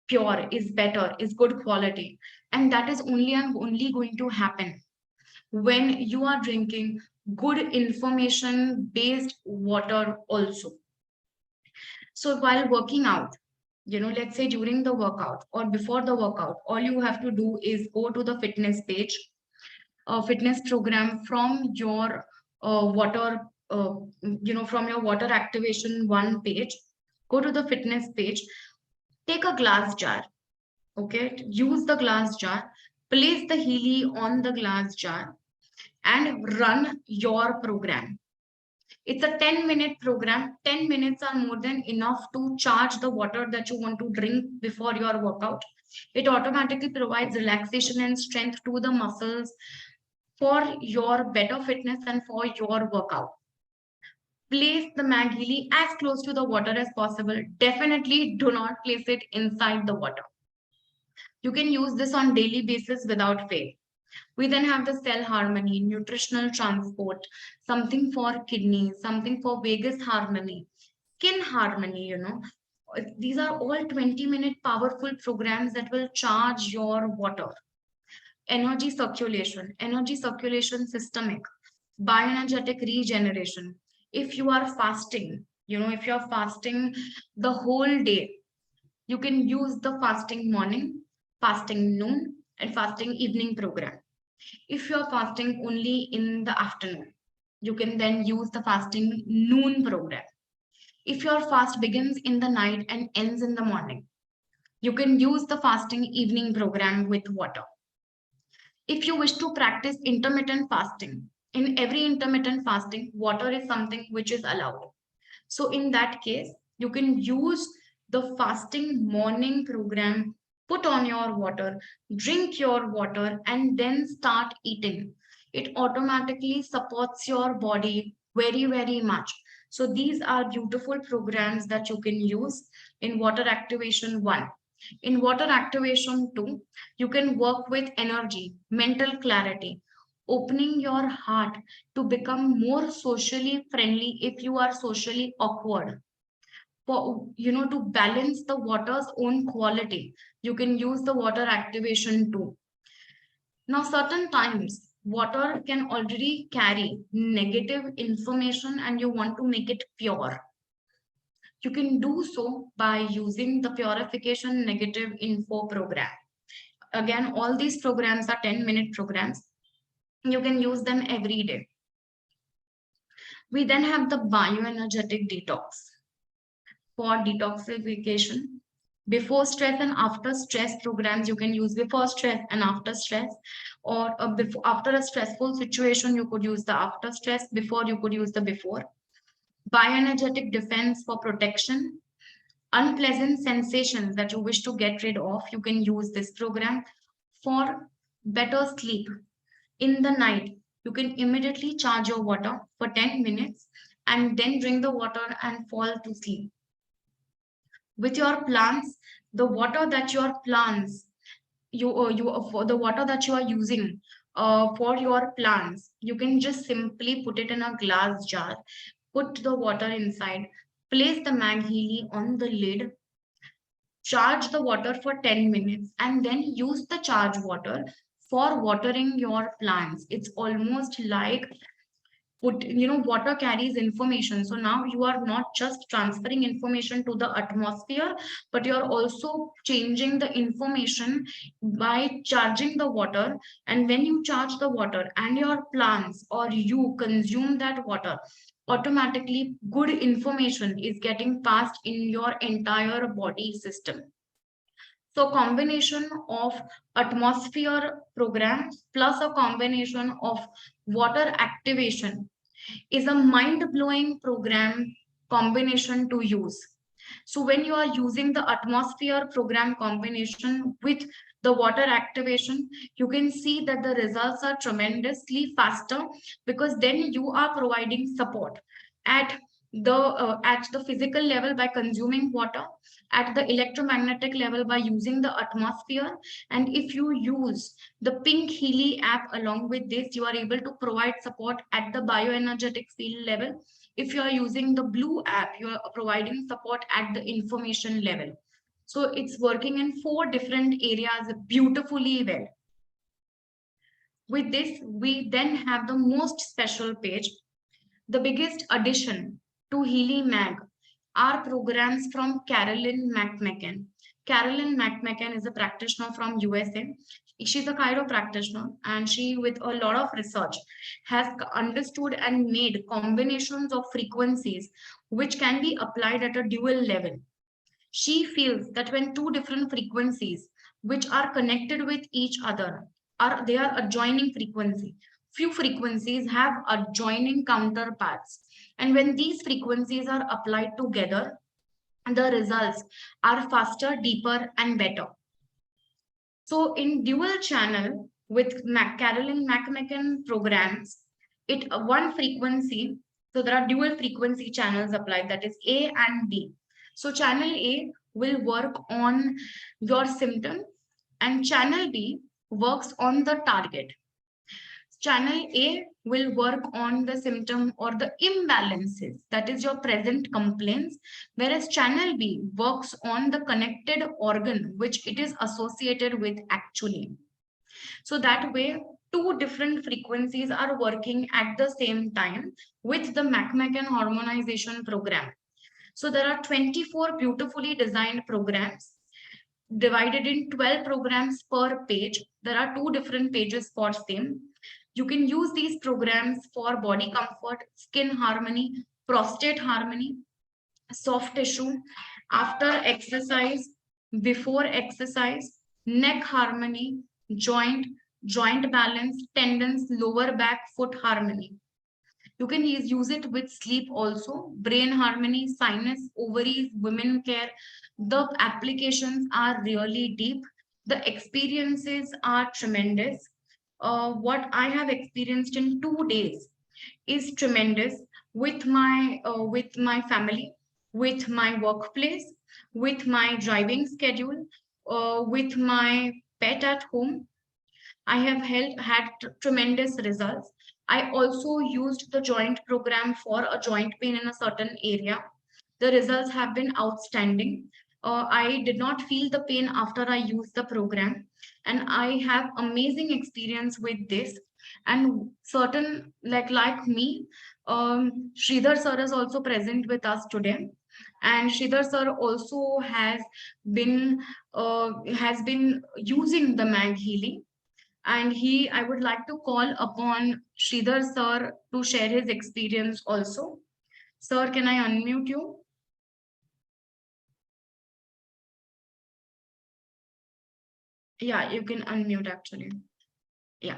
pure, is better, is good quality. And that is only and only going to happen when you are drinking good information based water also. So while working out, let's say during the workout or before the workout, all you have to do is go to the fitness page, fitness program from your water, from your water activation one page. Go to the fitness page, take a glass jar, okay? Use the glass jar, place the Healy on the glass jar, and run your program. It's a 10-minute program. 10 minutes are more than enough to charge the water that you want to drink before your workout. It automatically provides relaxation and strength to the muscles for your better fitness and for your workout. Place the MAGHEALY as close to the water as possible. Definitely do not place it inside the water. You can use this on daily basis without fail. We then have the cell harmony, nutritional transport, something for kidneys, something for vagus harmony, skin harmony. These are all 20-minute powerful programs that will charge your water. Energy circulation systemic, bioenergetic regeneration. If you are fasting, if you're fasting the whole day, you can use the fasting morning, fasting noon, and fasting evening program. If you're fasting only in the afternoon, you can then use the fasting noon program. If your fast begins in the night and ends in the morning, you can use the fasting evening program with water. If you wish to practice intermittent fasting, in every intermittent fasting, water is something which is allowed. So in that case, you can use the fasting morning program, put on your water, drink your water, and then start eating. It automatically supports your body very, very much. So these are beautiful programs that you can use in water activation 1. In water activation 2, you can work with energy, mental clarity, opening your heart to become more socially friendly if you are socially awkward. For to balance the water's own quality, you can use the water activation too. Now, certain times water can already carry negative information and you want to make it pure, you can do so by using the purification negative info program. Again, all these programs are 10-minute programs. You can use them every day. We then have the bioenergetic detox for detoxification. Before stress and after stress programs, you can use before stress and after stress, or before, after a stressful situation, you could use the after stress, before you could use the before. Bioenergetic defense for protection, unpleasant sensations that you wish to get rid of, you can use this program. For better sleep in the night, you can immediately charge your water for 10 minutes and then drink the water and fall to sleep. With your plants, the water that your plants, for the water that you are using for your plants, you can just simply put it in a glass jar, put the water inside, place the MAGHEALY on the lid, charge the water for 10 minutes, and then use the charged water for watering your plants. It's almost like water carries information. So now you are not just transferring information to the atmosphere, but you're also changing the information by charging the water. And when you charge the water and your plants or you consume that water, automatically good information is getting passed in your entire body system. So combination of atmosphere program plus a combination of water activation is a mind-blowing program combination to use. So when you are using the atmosphere program combination with the water activation, you can see that the results are tremendously faster, because then you are providing support at the physical level by consuming water, at the electromagnetic level by using the atmosphere. And if you use the pink Healy app along with this, you are able to provide support at the bioenergetic field level. If you are using the blue app, you are providing support at the information level. So it's working in 4 different areas beautifully well. With this, we then have the most special page. The biggest addition to Healy Mag are programs from Carolyn McMacken. Carolyn McMacken is a practitioner from USA. She's a Chiro practitioner, and she, with a lot of research, has understood and made combinations of frequencies which can be applied at a dual level. She feels that when 2 different frequencies which are connected with each other they are adjoining frequency. Few frequencies have adjoining counterparts, and when these frequencies are applied together, the results are faster, deeper, and better. So in dual channel with Carolyn McMacken programs, it one frequency, so there are dual frequency channels applied, that is A and B. So channel A will work on your symptom and channel B works on the target. Channel A will work on the symptom or the imbalances, that is your present complaints, whereas channel B works on the connected organ which it is associated with actually. So that way, 2 different frequencies are working at the same time with the McMacken harmonization program. So there are 24 beautifully designed programs divided in 12 programs per page. There are 2 different pages for same. You can use these programs for body comfort, skin harmony, prostate harmony, soft tissue, after exercise, before exercise, neck harmony, joint balance, tendons, lower back, foot harmony. You can use it with sleep also, brain harmony, sinus, ovaries, women care. The applications are really deep. The experiences are tremendous. What I have experienced in 2 days is tremendous with my family, with my workplace, with my driving schedule, with my pet at home. I have had tremendous results. I also used the joint program for a joint pain in a certain area. The results have been outstanding. I did not feel the pain after I used the program. and I have amazing experience with this. And certain like me, Sridhar sir is also present with us today, and Sridhar sir also has been using the MAGHEALY, and I would like to call upon Sridhar sir to share his experience also. Sir, can I unmute you? Yeah, you can unmute actually. Yeah.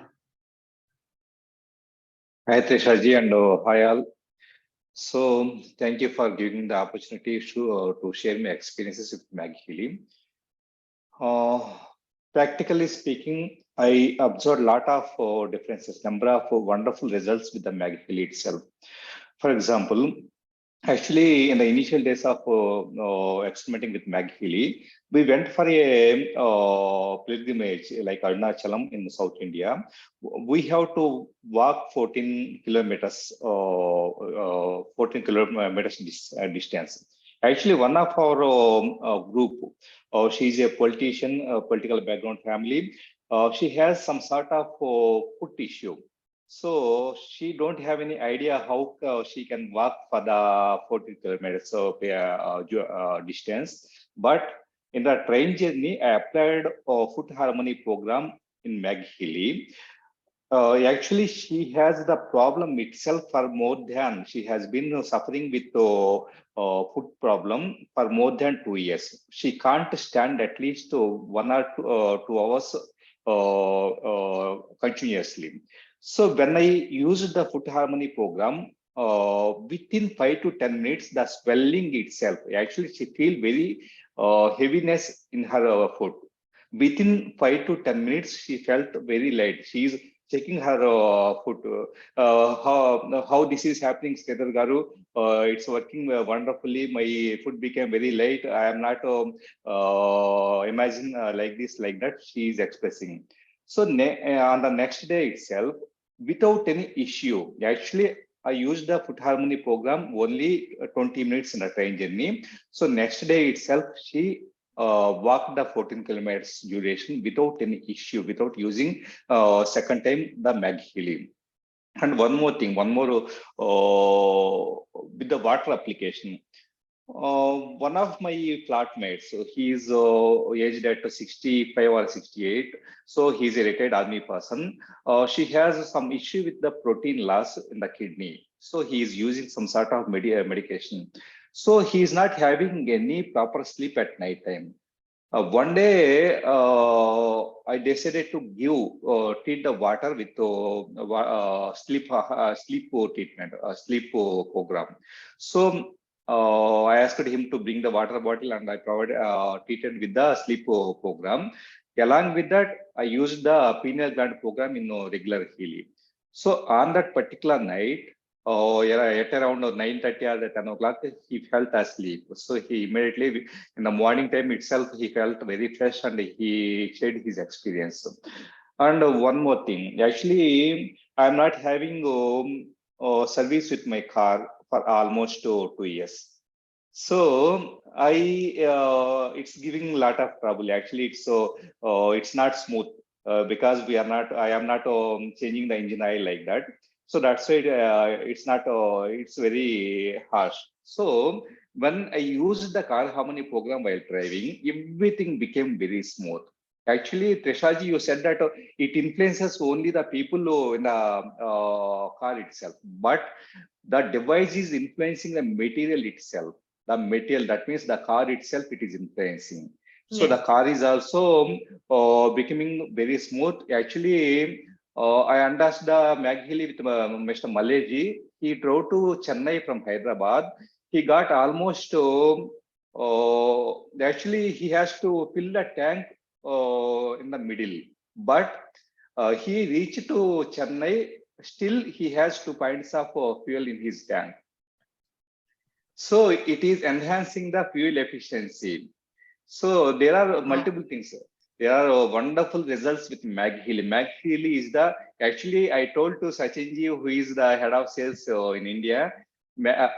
Hi Trisha ji and hi all. So thank you for giving the opportunity to share my experiences with MAGHEALY. Practically speaking, I observed a lot of differences, number of wonderful results with the MAGHEALY itself. For example, actually, in the initial days of experimenting with MAGHEALY, we went for a pilgrimage like Arunachalam in South India. We have to walk 14 kilometers, 14 kilometers distance. Actually, one of our group, she's a politician, political background family. She has some sort of foot issue. So she don't have any idea how she can walk for the 40 kilometers of distance. But in the train journey, I applied a foot harmony program in MAGHEALY. Actually, she has the problem itself for more than, she has been suffering with foot problem for more than 2 years. She can't stand at least 1 or 2 hours continuously. So when I used the foot harmony program, within 5 to 10 minutes, the swelling itself, actually she feel very heaviness in her foot. Within 5 to 10 minutes, she felt very light. She is checking her foot. How this is happening, Sridhar Garu? It's working wonderfully. My foot became very light. I am not imagine like this, like that. She is expressing. So on the next day itself, without any issue, actually I used the foot harmony program only 20 minutes in a train journey. So next day itself, she walked the 14 kilometers duration without any issue, without using second time the MAGHEALY. And one more thing, one more with the water application. One of my flatmates, so he's aged at 65 or 68. So he's a retired army person. She has some issue with the protein loss in the kidney. So he is using some sort of medication. So he is not having any proper sleep at night time. One day, I decided to treat the water with sleep treatment, sleep program. So I asked him to bring the water bottle, and I provided treated with the sleep program. Along with that, I used the pineal gland program in regular Healy. So on that particular night, yeah, at around 9:30 or 10 o'clock, he felt asleep. So he immediately, in the morning time itself, he felt very fresh and he shared his experience. And one more thing, actually, I'm not having service with my car for almost 2 years. So it's giving a lot of trouble. Actually, it's not smooth because I am not changing the engine oil like that. So that's why it's very harsh. So when I used the car harmony program while driving, everything became very smooth. Actually, Trisha ji, you said that it influences only the people in the car itself, but the device is influencing the material itself. The material, that means the car itself, it is influencing. So Yes. the car is also becoming very smooth. Actually, I understood the MAGHEALY with Mr. Maleji. He drove to Chennai from Hyderabad. He got almost, actually, he has to fill the tank in the middle. But he reached to Chennai, still he has 2 pints of fuel in his tank. So it is enhancing the fuel efficiency. So there are multiple things. There are wonderful results with MAGHEALY. MAGHEALY is actually I told to Sachinji, who is the head of sales in India,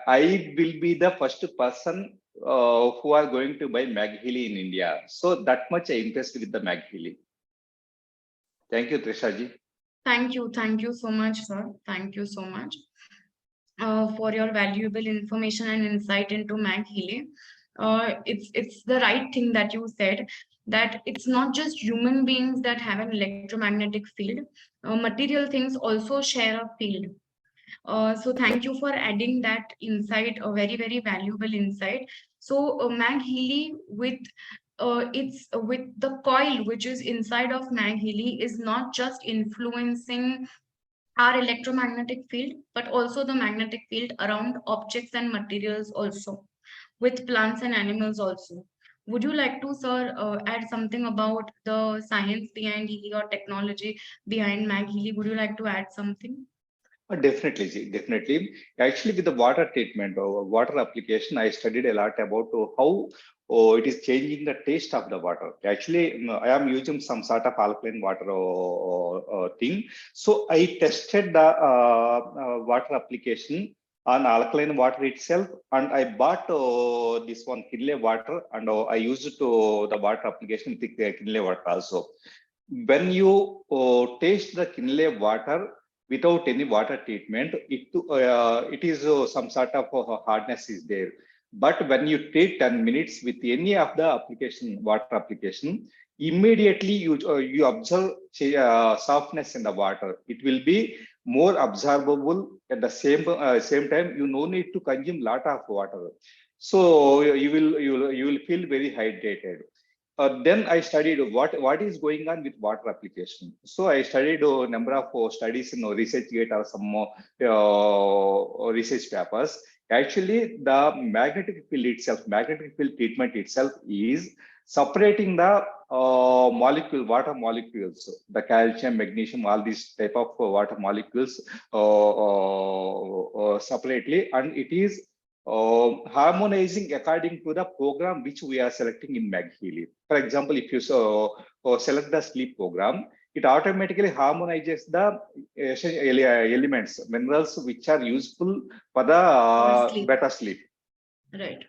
I will be the first person who are going to buy MAGHEALY in India. So that much I impressed with the MAGHEALY. Thank you, Trisha ji. Thank you so much, sir. Thank you so much for your valuable information and insight into MAGHEALY. It's the right thing that you said, that it's not just human beings that have an electromagnetic field. Material things also share a field. So thank you for adding that insight, a very, very valuable insight. So MAGHEALY with the coil which is inside of MAGHEALY is not just influencing our electromagnetic field, but also the magnetic field around objects and materials also, with plants and animals also. Would you like to, sir, add something about the science behind Healy or technology behind MAGHEALY? Would you like to add something? Definitely, ji, definitely. Actually, with the water treatment or water application, I studied a lot about how it is changing the taste of the water. Actually, I am using some sort of alkaline water thing. So I tested the water application on alkaline water itself, and I bought this one Healy water, and I used it to the water application with the Healy water also. When you taste the Healy water without any water treatment, it is some sort of hardness is there. But when you take 10 minutes with any of the application, water application, immediately you observe softness in the water. It will be more absorbable at the same time. You no need to consume lot of water, so you will feel very hydrated. Then I studied what is going on with water application. So I studied a number of studies in ResearchGate or some research papers. Actually, the magnetic field itself, magnetic field treatment itself is separating the water molecules, the calcium, magnesium, all these type of water molecules separately, and it is harmonizing according to the program which we are selecting in MAGHEALY. For example, if you select the sleep program, it automatically harmonizes the elements, minerals which are useful for the better sleep. Right.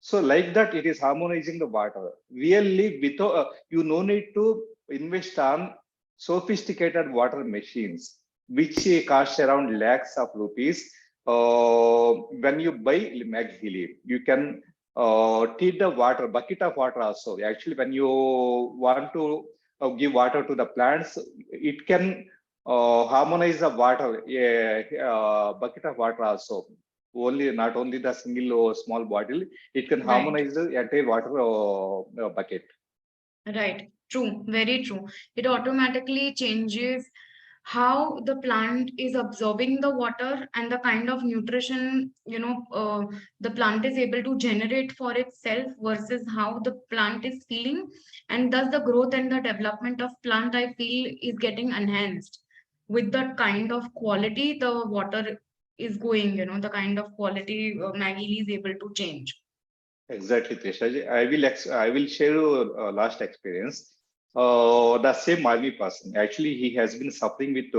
So like that, it is harmonizing the water. Really, without you no need to invest on sophisticated water machines, which cost around lakhs of rupees. When you buy MAGHEALY, you can treat the water, bucket of water also. Actually, when you want to give water to the plants, it can harmonize the water, bucket of water also. Not only the single small bottle, it can harmonize the entire water bucket. Right. True. Very true. It automatically changes how the plant is absorbing the water and the kind of nutrition, the plant is able to generate for itself versus how the plant is feeling. And thus the growth and the development of plant, I feel, is getting enhanced with the kind of quality the water is going, the kind of quality MAGHEALY is able to change. Exactly, Trisha. I will share last experience. The same army person. Actually, he has been suffering with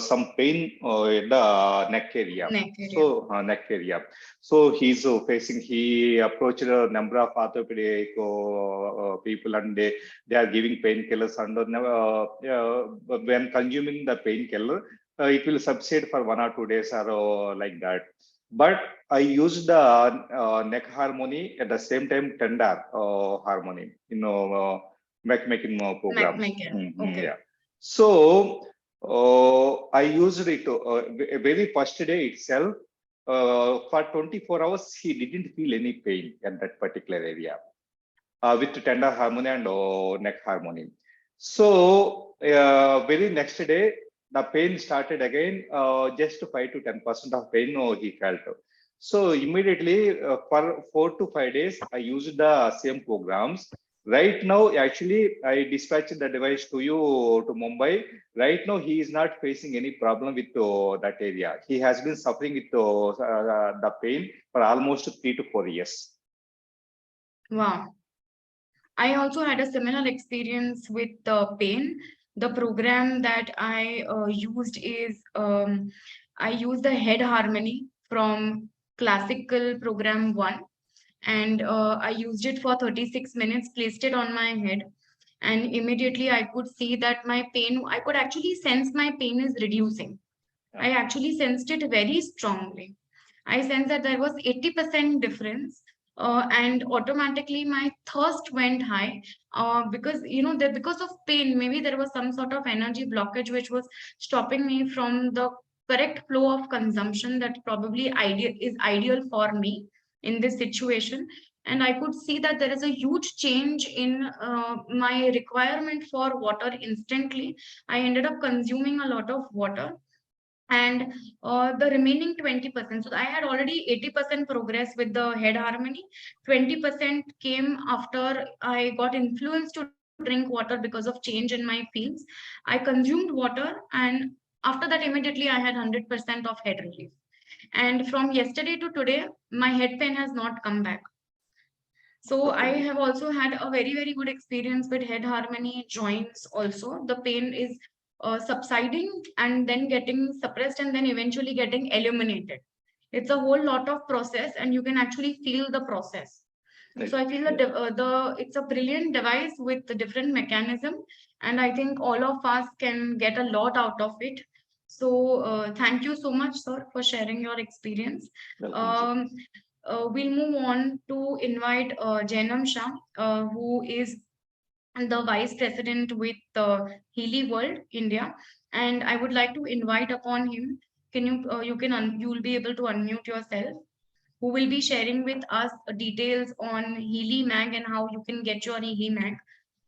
some pain in the neck area. Neck area. So he's facing. He approached a number of orthopedic people, and they are giving painkillers. And when consuming the painkiller, it will subside for 1 or 2 days or like that. But I used the neck harmony at the same time tender harmony, making program. Okay. Yeah. So I used it very first day itself. For 24 hours, he didn't feel any pain at that particular area with tender harmony and neck harmony. So very next day, the pain started again, just 5 to 10% of pain he felt. So immediately for 4 to 5 days, I used the same programs. Right now, actually, I dispatched the device to you to Mumbai. Right now, he is not facing any problem with that area. He has been suffering with the pain for almost 3 to 4 years. Wow. I also had a similar experience with pain. The program that I used is I used the head harmony from classical program 1, and I used it for 36 minutes, placed it on my head, and immediately I could see that my pain, I could actually sense my pain is reducing. I actually sensed it very strongly. I sensed that there was 80% difference, and automatically my thirst went high, because that because of pain, maybe there was some sort of energy blockage which was stopping me from the correct flow of consumption that probably ideal for me in this situation. And I could see that there is a huge change in my requirement for water instantly. I ended up consuming a lot of water, and the remaining 20%, so I had already 80% progress with the head harmony. 20% came after I got influenced to drink water because of change in my feels. I consumed water, and after that immediately I had 100% of head relief. And from yesterday to today, my head pain has not come back. So I have also had a very, very good experience with head harmony joints also. The pain is subsiding and then getting suppressed and then eventually getting eliminated. It's a whole lot of process, and you can actually feel the process. So I feel that it's a brilliant device with the different mechanism, and I think all of us can get a lot out of it. So thank you so much, sir, for sharing your experience. Um, we'll move on to invite Jainam Shah, who is the Vice President with Healy World India, and I would like to invite upon him. Can you you'll be able to unmute yourself? Who will be sharing with us details on Healy Mag and how you can get your Healy Mag.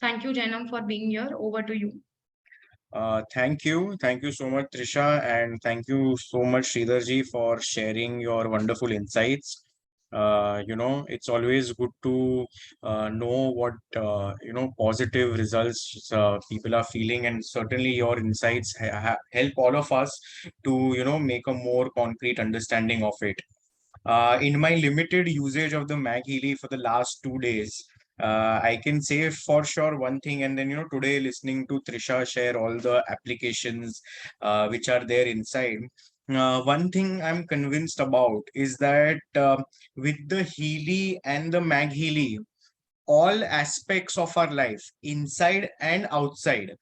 Thank you, Jainam, for being here. Over to you. Thank you. Thank you so much, Trisha. And thank you so much, Sridharji, for sharing your wonderful insights. It's always good to know what, positive results people are feeling. And certainly your insights help all of us to, make a more concrete understanding of it. In my limited usage of the MAGHEALY for the last 2 days, I can say for sure one thing, and then today listening to Trisha share all the applications which are there inside. One thing I'm convinced about is that with the Healy and the MAGHEALY, all aspects of our life, inside and outside.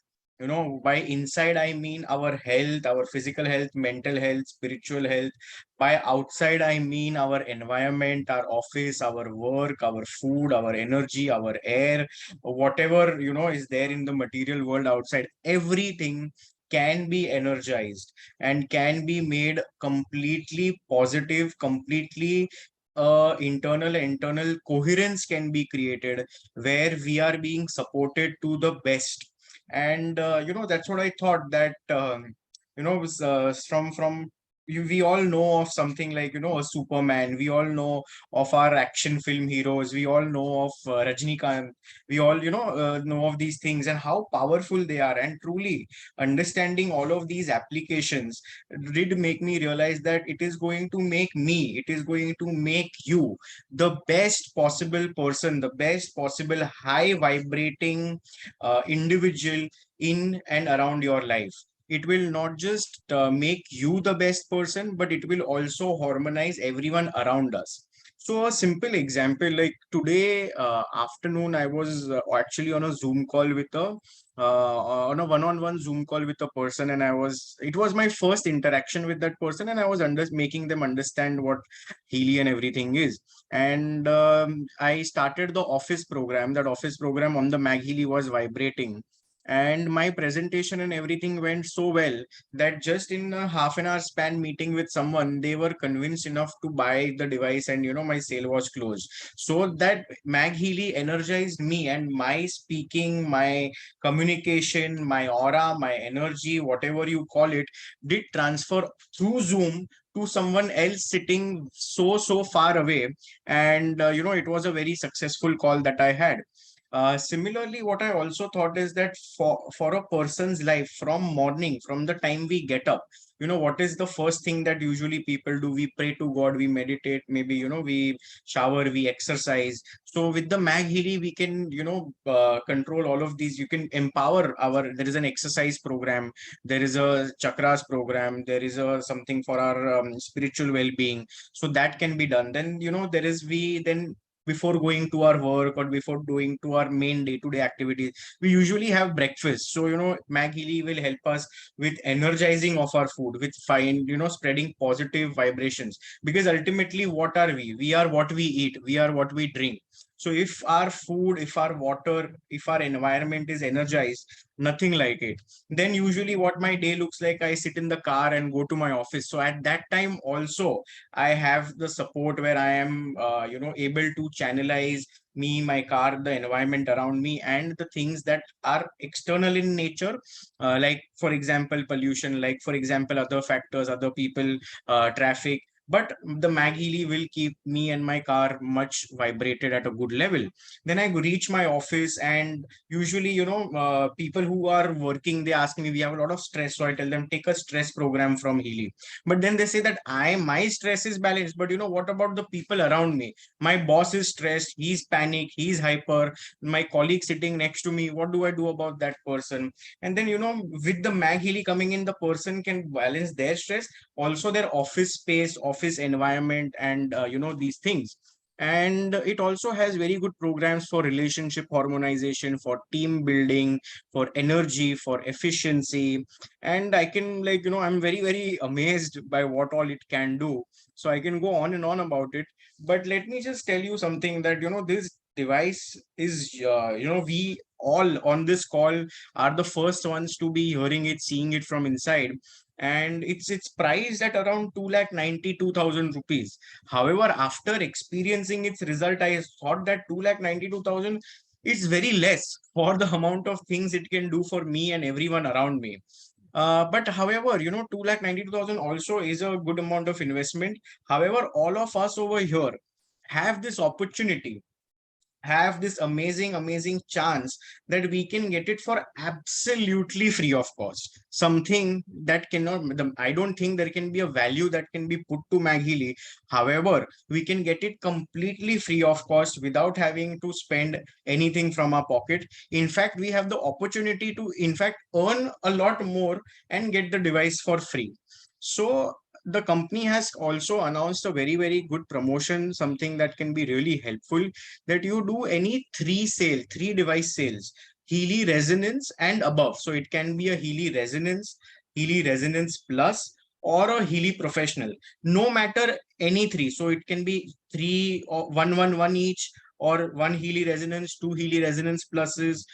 By inside, I mean our health, our physical health, mental health, spiritual health. By outside, I mean our environment, our office, our work, our food, our energy, our air, whatever, is there in the material world outside. Everything can be energized and can be made completely positive, completely internal coherence can be created where we are being supported to the best. And that's what I thought, that from we all know of something like a Superman. We all know of our action film heroes. We all know of Rajnikant. We all know of these things and how powerful they are. And truly understanding all of these applications did make me realize that it is going to make me, it is going to make you the best possible person, the best possible high vibrating individual in and around your life. It will not just make you the best person, but it will also harmonize everyone around us. So a simple example, like today afternoon, I was actually on a Zoom call with on a one-on-one Zoom call with a person, and it was my first interaction with that person, and I was making them understand what Healy and everything is. And I started the office program. That office program on the MAGHEALY was vibrating, and my presentation and everything went so well that just in a half an hour span meeting with someone, they were convinced enough to buy the device, and my sale was closed. So that MAGHEALY energized me, and my speaking, my communication, my aura, my energy, whatever you call it, did transfer through Zoom to someone else sitting so far away. And it was a very successful call that I had. Similarly, what I also thought is that for a person's life, from morning, from the time we get up, what is the first thing that usually people do? We pray to God, we meditate, maybe, we shower, we exercise. So with the MAGHEALY, we can, control all of these. You can empower there is an exercise program, there is a chakras program, there is a something for our spiritual well-being. So that can be done. Then, there is, we then before going to our work or before doing to our main day-to-day activities, we usually have breakfast. So, MAGHEALY will help us with energizing of our food, with fine, spreading positive vibrations. Because ultimately, what are we? We are what we eat. We are what we drink. So if our food, if our water, if our environment is energized, nothing like it, then usually what my day looks like, I sit in the car and go to my office. So at that time also, I have the support where I am, able to channelize me, my car, the environment around me, and the things that are external in nature, like for example, pollution, like for example, other factors, other people, traffic. But the MAGHEALY will keep me and my car much vibrated at a good level. Then I reach my office, and usually, people who are working, they ask me, we have a lot of stress. So I tell them, take a stress program from Healy. But then they say that my stress is balanced. But what about the people around me? My boss is stressed, he's panic, he's hyper. My colleague sitting next to me, what do I do about that person? And then, with the MAGHEALY coming in, the person can balance their stress, also their office space, office environment, and these things. And it also has very good programs for relationship harmonization, for team building, for energy, for efficiency. And I can, I'm very, very amazed by what all it can do. So I can go on and on about it. But let me just tell you something, that this device is, we all on this call are the first ones to be hearing it, seeing it from inside. And it's priced at around 2,92,000 rupees. However, after experiencing its result, I thought that 2,92,000 is very less for the amount of things it can do for me and everyone around me. But however, 2,92,000 also is a good amount of investment. However, all of us over here have this opportunity, have this amazing chance, that we can get it for absolutely free of cost. Something that I don't think there can be a value that can be put to MAGHEALY. However, we can get it completely free of cost without having to spend anything from our pocket. In fact, we have the opportunity to, in fact, earn a lot more and get the device for free. So the company has also announced a very good promotion, something that can be really helpful, that you do any three device sales, Healy Resonance and above. So it can be a Healy Resonance Plus, or a Healy Professional, no matter any three. So it can be three or one each, or one Healy Resonance, two Healy Resonance Pluses,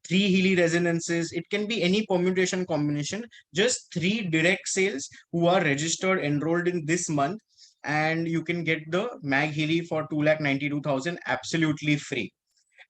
three Healy Resonances. It can be any permutation combination, just three direct sales who are registered, enrolled in this month, and you can get the MAGHEALY for 2,92,000 absolutely free.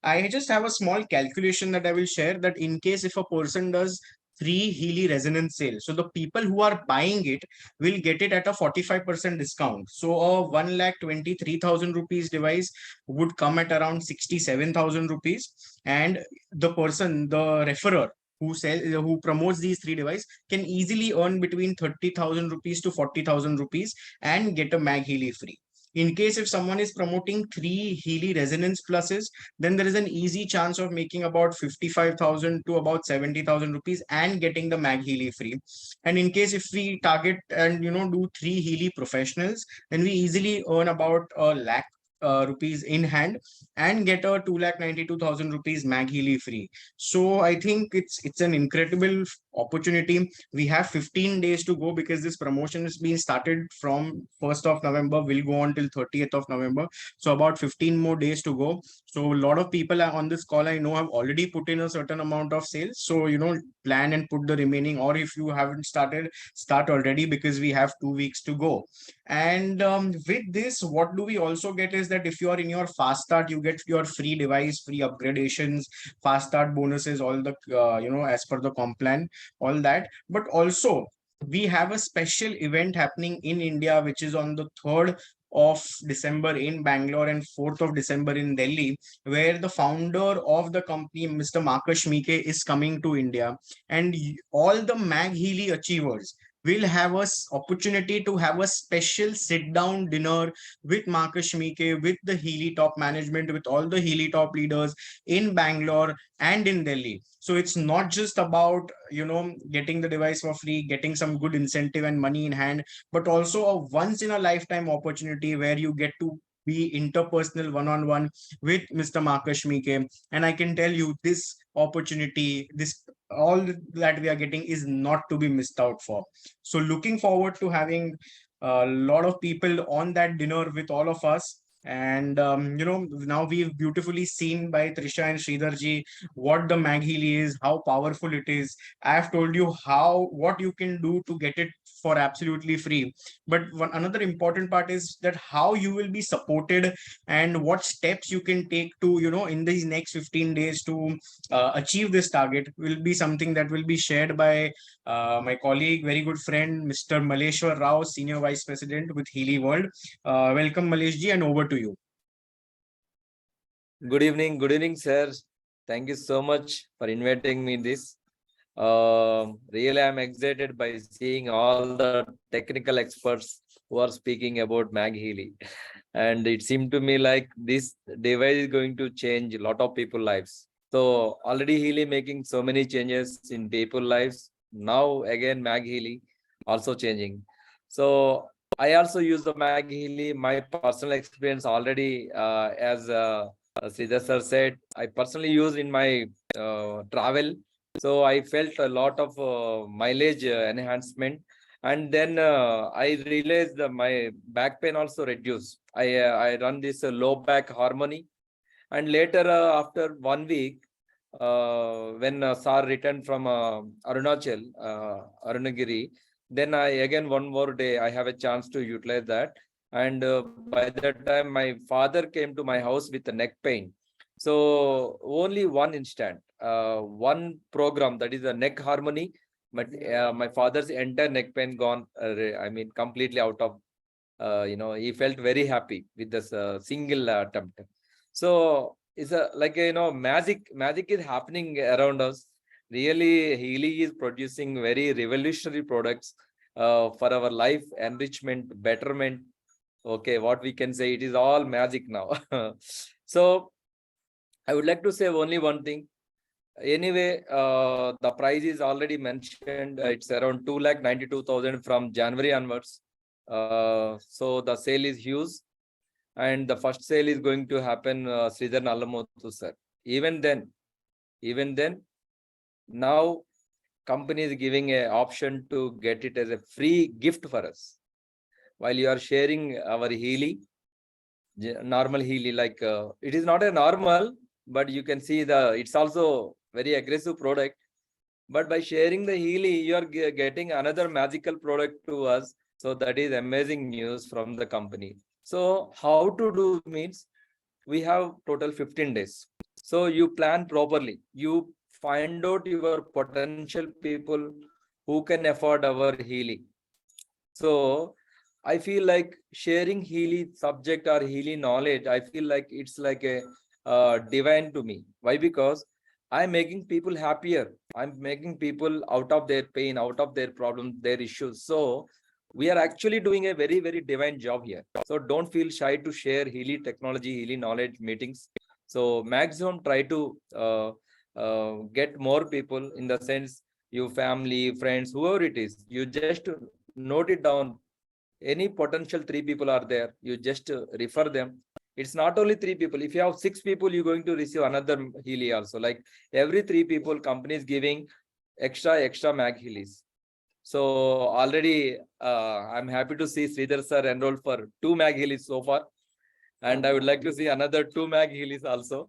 I just have a small calculation that I will share, that in case if a person does three Healy resonance sales, so the people who are buying it will get it at a 45% discount. So a 1,23,000 rupees device would come at around 67,000 rupees. And the person, the referrer, who promotes these three devices, can easily earn between 30,000 rupees to 40,000 rupees and get a MAGHEALY free. In case if someone is promoting three Healy Resonance Pluses, then there is an easy chance of making about 55,000 to about 70,000 rupees and getting the MAGHEALY free. And in case if we target and do three Healy Professionals, then we easily earn about a lakh rupees in hand and get a 2,92,000 rupees MAGHEALY free. So I think it's an incredible opportunity. We have 15 days to go, because this promotion has been started from 1st of November, will go on till 30th of November. So about 15 more days to go. So a lot of people are on this call, I know, have already put in a certain amount of sales. So, plan and put the remaining, or if you haven't started, start already, because we have 2 weeks to go. And with this, what do we also get is that if you are in your fast start, you get your free device, free upgradations, fast start bonuses, all the, as per the comp plan, all that. But also, we have a special event happening in India, which is on the 3rd of December in Bangalore and 4th of December in Delhi, where the founder of the company, Mr. Marcus Schmieke, is coming to India. And all the MAGHEALY achievers will have a opportunity to have a special sit down dinner with Marcus Schmieke, with the Healy top management, with all the Healy top leaders in Bangalore and in Delhi. So it's not just about, getting the device for free, getting some good incentive and money in hand, but also a once in a lifetime opportunity where you get to be interpersonal one-on-one with Mr. Marcus Schmieke. And I can tell you this opportunity, this all that we are getting is not to be missed out for. So looking forward to having a lot of people on that dinner with all of us. And now we've beautifully seen by Trisha and Sridhar ji what the MAGHEALY is, how powerful it is. I have told you what you can do to get it for absolutely free. But another important part is that how you will be supported and what steps you can take to, in these next 15 days to achieve this target will be something that will be shared by my colleague, very good friend, Mr. Maleshwar Rao, Senior Vice President with Healy World. Welcome, Malesh ji, and over to you. Good evening, sir. Thank you so much for inviting me this. Really, I'm excited by seeing all the technical experts who are speaking about MAGHEALY. And it seemed to me like this device is going to change a lot of people's lives. So already Healy making so many changes in people's lives. Now again, MAGHEALY also changing. So I also use the MAGHEALY. My personal experience already, as Sridhar sir said, I personally use in my travel. So I felt a lot of mileage enhancement. And then I realized that my back pain also reduced. I run this low back harmony. And later, after 1 week, when Sir returned from Arunachal, Arunagiri, then I again 1 more day, I have a chance to utilize that. And by that time, my father came to my house with a neck pain. So only one instant, one program, that is a neck harmony, but my father's entire neck pain gone. I mean, completely out of, he felt very happy with this single attempt. So it's magic is happening around us. Really, Healy is producing very revolutionary products for our life enrichment, betterment. Okay, what we can say, it is all magic now. So I would like to say only one thing. Anyway, the price is already mentioned. It's around 2,92,000 from January onwards. So the sale is huge. And the first sale is going to happen, Sridhar Nallamothu, sir. Even then, now company is giving an option to get it as a free gift for us. While you are sharing our Healy, normal Healy, like it is not a normal, but you can see it's also very aggressive product. But by sharing the Healy, you are getting another magical product to us. So that is amazing news from the company. So how to do means, we have total 15 days. So you plan properly. You find out your potential people who can afford our Healy. So I feel like sharing Healy subject or Healy knowledge, I feel like it's like a divine to me. Why? Because I'm making people happier. I'm making people out of their pain, out of their problems, their issues. So we are actually doing a very, very divine job here. So don't feel shy to share Healy technology, Healy knowledge meetings. So maximum try to get more people, in the sense, you family, friends, whoever it is, you just note it down. Any potential 3 people are there, you just refer them. It's not only 3 people. If you have 6 people, you're going to receive another Healy also. Like every 3 people, company is giving extra MAGHEALYs. So already I'm happy to see Sridhar sir enrolled for 2 MAGHEALYs so far. And I would like to see another 2 MAGHEALYs also.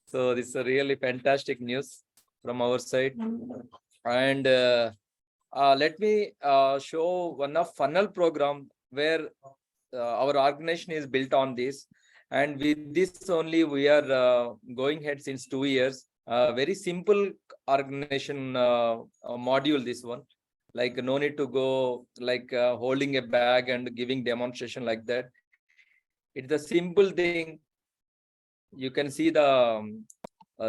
So this is a really fantastic news from our side. And let me show one of funnel program where our organization is built on this. And with this only, we are going ahead since 2 years. Very simple organization module, this one. Like no need to go like holding a bag and giving demonstration like that. It's a simple thing. You can see the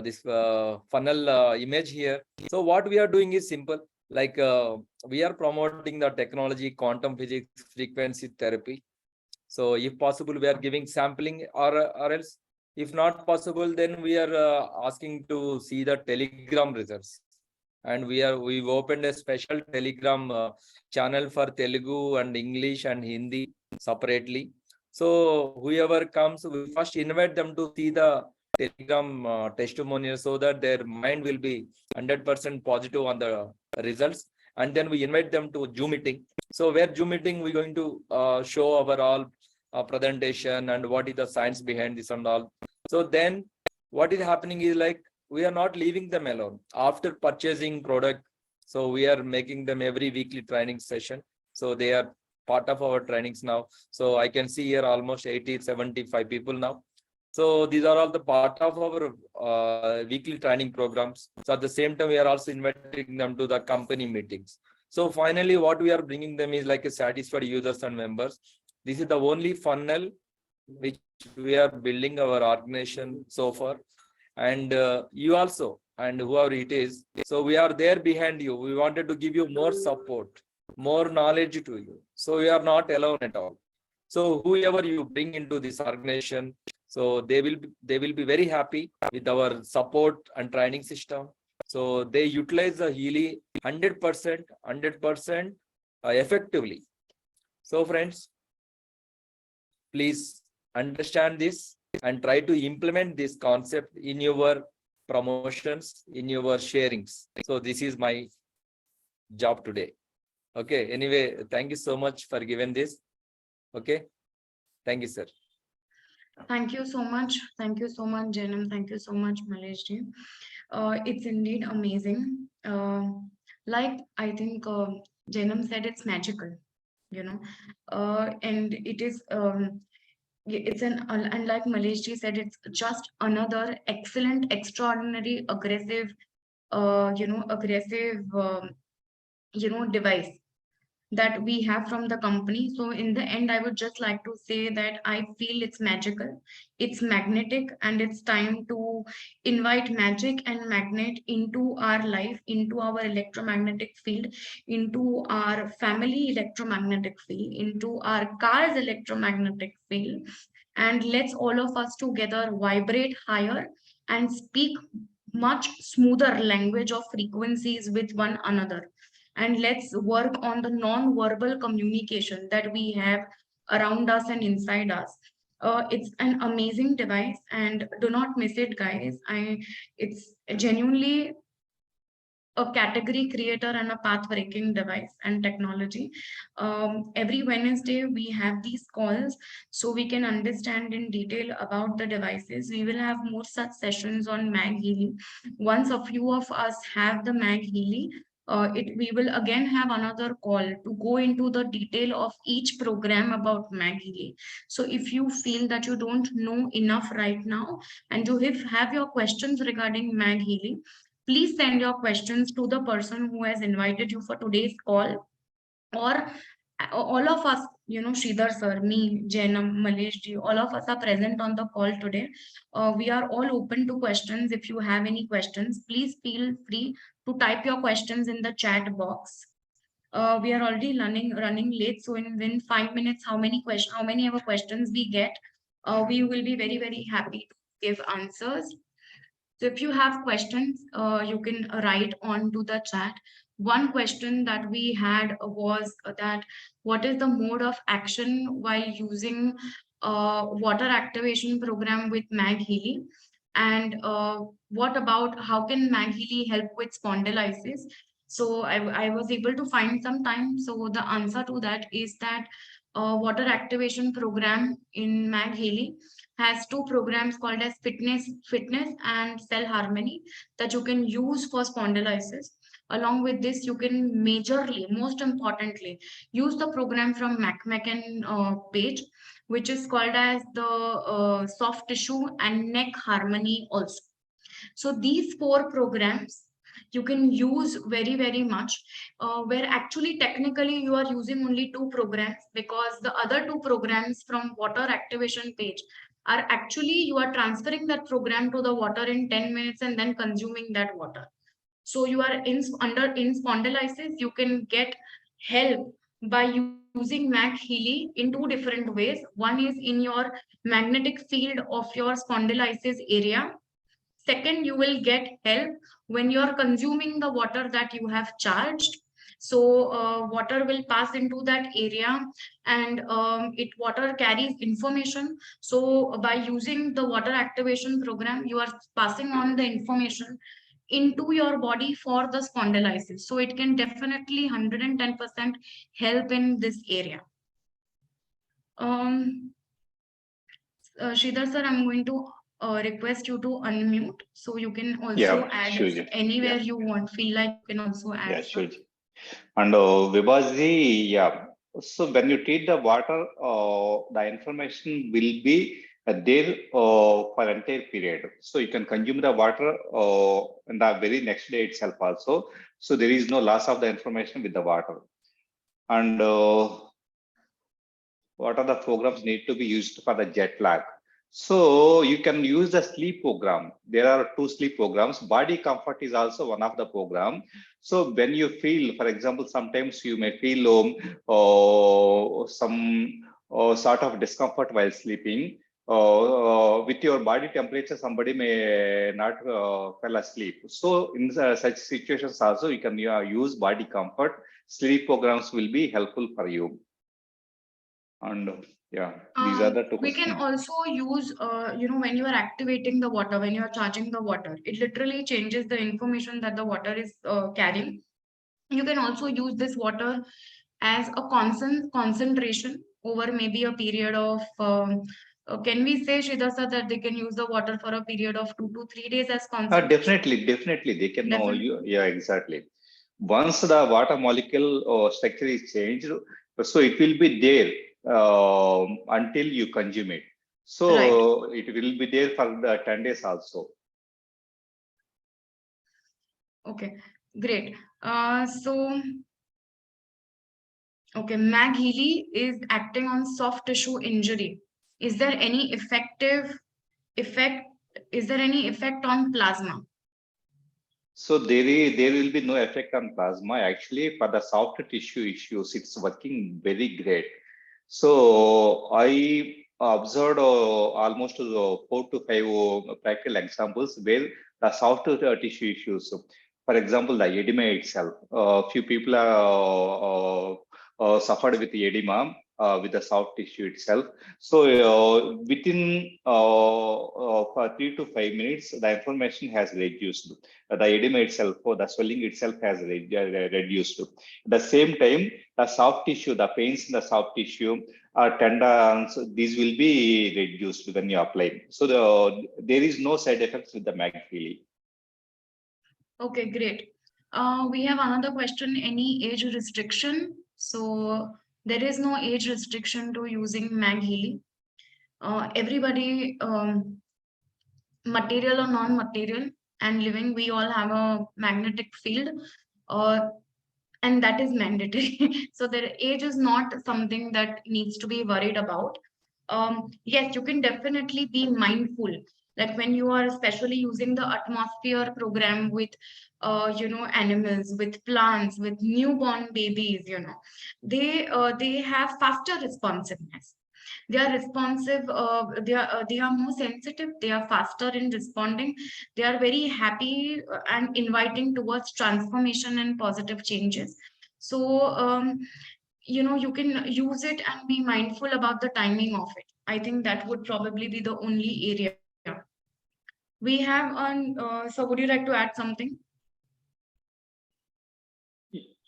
this funnel image here. So what we are doing is simple. Like we are promoting the technology, quantum physics, frequency therapy. So if possible, we are giving sampling, or else if not possible, then we are asking to see the Telegram results. And we've opened a special Telegram channel for Telugu and English and Hindi separately. So whoever comes, we first invite them to see the Telegram testimonial so that their mind will be 100% positive on the results. And then we invite them to Zoom meeting. So where Zoom meeting, we're going to show our all presentation and what is the science behind this and all. So then what is happening is like, we are not leaving them alone after purchasing product. So we are making them every weekly training session. So they are part of our trainings now. So I can see here almost 75 people now. So these are all the part of our weekly training programs. So at the same time, we are also inviting them to the company meetings. So finally, what we are bringing them is like a satisfied users and members. This is the only funnel which we are building our organization so far. And you also, and whoever it is. So we are there behind you. We wanted to give you more support, more knowledge to you. So you are not alone at all. So whoever you bring into this organization, so they will be very happy with our support and training system. So they utilize the Healy 100% effectively. So friends, please understand this and try to implement this concept in your promotions, in your sharings. So this is my job today. Okay. Anyway, thank you so much for giving this. Okay. Thank you, sir. Thank you so much. Thank you so much, Janam. Thank you so much, Malesh. It's indeed amazing. Like I think Janam said, it's magical, you know, and it is. It's an and like Malesh said, it's just another excellent, extraordinary, aggressive, aggressive, device that we have from the company. So in the end, I would just like to say that I feel it's magical, it's magnetic, and it's time to invite magic and magnet into our life, into our electromagnetic field, into our family electromagnetic field, into our car's electromagnetic field. And let's all of us together vibrate higher and speak much smoother language of frequencies with one another, and let's work on the non-verbal communication that we have around us and inside us. It's an amazing device, and do not miss it, guys. It's genuinely a category creator and a path breaking device and technology. Every Wednesday we have these calls so we can understand in detail about the devices. We will have more such sessions on MAGHEALY. Once a few of us have the MAGHEALY, we will again have another call to go into the detail of each program about MAGHEALY. So if you feel that you don't know enough right now and you have your questions regarding MAGHEALY, please send your questions to the person who has invited you for today's call, or all of us, Sridhar sir, me, Janam, Malesh ji, all of us are present on the call today. We are all open to questions. If you have any questions, please feel free to type your questions in the chat box. We are already running late, so in 5 minutes, how many ever questions we get, we will be very, very happy to give answers. So if you have questions, you can write onto the chat. One question that we had was that what is the mode of action while using water activation program with MAGHEALY? And what about how can MAGHEALY help with spondylitis? So I was able to find some time. So the answer to that is that water activation program in MAGHEALY has two programs called as fitness and cell harmony that you can use for spondylitis. Along with this, you can most importantly, use the program from McMacken page, which is called as the soft tissue and neck harmony also. So these four programs you can use very, very much, where actually technically you are using only two programs, because the other two programs from water activation page are actually you are transferring that program to the water in 10 minutes and then consuming that water. So you are in spondylitis, you can get help by using MAGHEALY in two different ways. One is in your magnetic field of your spondylitis area. Second, you will get help when you're consuming the water that you have charged. So water will pass into that area, and water carries information. So by using the water activation program, you are passing on the information into your body for the spondylitis. So it can definitely 110% help in this area. Sridhar sir, I'm going to request you to unmute, so you can also add sure. Yeah, anywhere you want. Feel like you can also add. sure. And Vibhaji, yeah. So when you treat the water, the information will be there for entire period. So you can consume the water in the very next day itself also. So there is no loss of the information with the water. And what are the programs need to be used for the jet lag? So you can use the sleep program. There are 2 sleep programs. Body comfort is also one of the program. So when you feel, for example, sometimes you may feel some sort of discomfort while sleeping. With your body temperature, somebody may not fall asleep. So in such situations also, you can use body comfort. Sleep programs will be helpful for you. And yeah, these are the 2 we can also use, when you are activating the water, when you are charging the water, it literally changes the information that the water is carrying. You can also use this water as a constant concentration over maybe a period of, can we say, Sridhar sir, that they can use the water for a period of 2 to 3 days as concentration? definitely they can know Definitely. you. Yeah, exactly. Once the water molecule structure is changed, so it will be there until you consume it. So Right. it will be there for the 10 days also. Okay, great. Okay, MAGHEALY is acting on soft tissue injury. Is there any effective effect? Is there any effect on plasma? So there will be no effect on plasma. Actually, for the soft tissue issues, it's working very great. So I observed almost 4 to 5 practical examples where the soft tissue issues. For example, the edema itself. Few people are suffered with edema with the soft tissue itself. So within for 3 to 5 minutes, the inflammation has reduced. The edema itself or the swelling itself has reduced. At the same time, the soft tissue, the pains in the soft tissue, tendons, these will be reduced when you apply. So there is no side effects with the MAGHEALY. Okay, great. We have another question. Any age restriction? So there is no age restriction to using MAGHEALY. Everybody, material or non-material and living, we all have a magnetic field, and that is mandatory. So their age is not something that needs to be worried about. Yes, you can definitely be mindful, like when you are especially using the atmosphere program with animals, with plants, with newborn babies, they have faster responsiveness. They are responsive, they are more sensitive, they are faster in responding, they are very happy and inviting towards transformation and positive changes. So you can use it and be mindful about the timing of it. I think that would probably be the only area. We have on, so would you like to add something?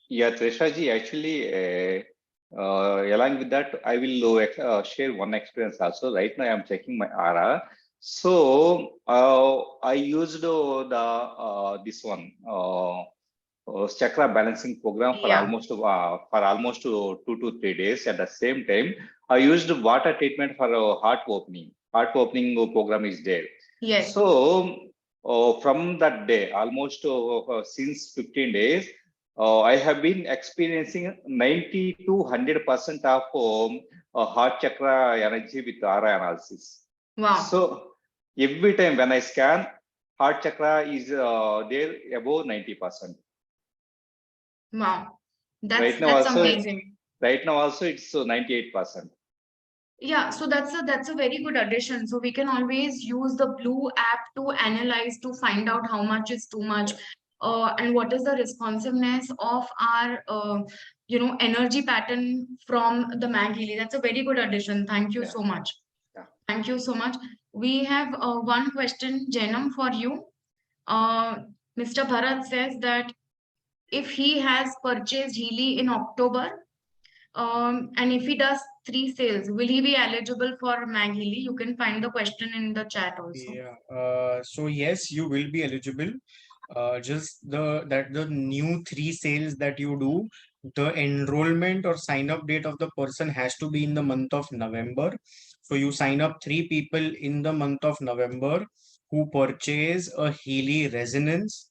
Yeah, Trisha ji, actually, along with that, I will share one experience also. Right now, I am checking my aura. So I used this one chakra balancing program for Yeah. almost 2 to 3 days. At the same time, I used water treatment for heart opening. Heart opening program is there. Yes. So from that day, almost since 15 days. I have been experiencing 90 to 100% of heart chakra energy with aura analysis. Wow. So every time when I scan, heart chakra is there above 90%. Wow, that's amazing. Right now also it's 98%. Yeah, so that's a very good addition. So we can always use the blue app to analyze, to find out how much is too much. and what is the responsiveness of our energy pattern from the MAGHEALY. That's a very good addition. Thank you so much. Yeah. Thank you so much. We have one question, Janam, for you. Mr. Bharat says that if he has purchased Healy in October, and if he does 3 sales, will he be eligible for MAGHEALY? You can find the question in the chat also. Yeah. So yes, you will be eligible. Just the new 3 sales that you do, the enrollment or sign up date of the person has to be in the month of November. So you sign up 3 people in the month of November who purchase a Healy Resonance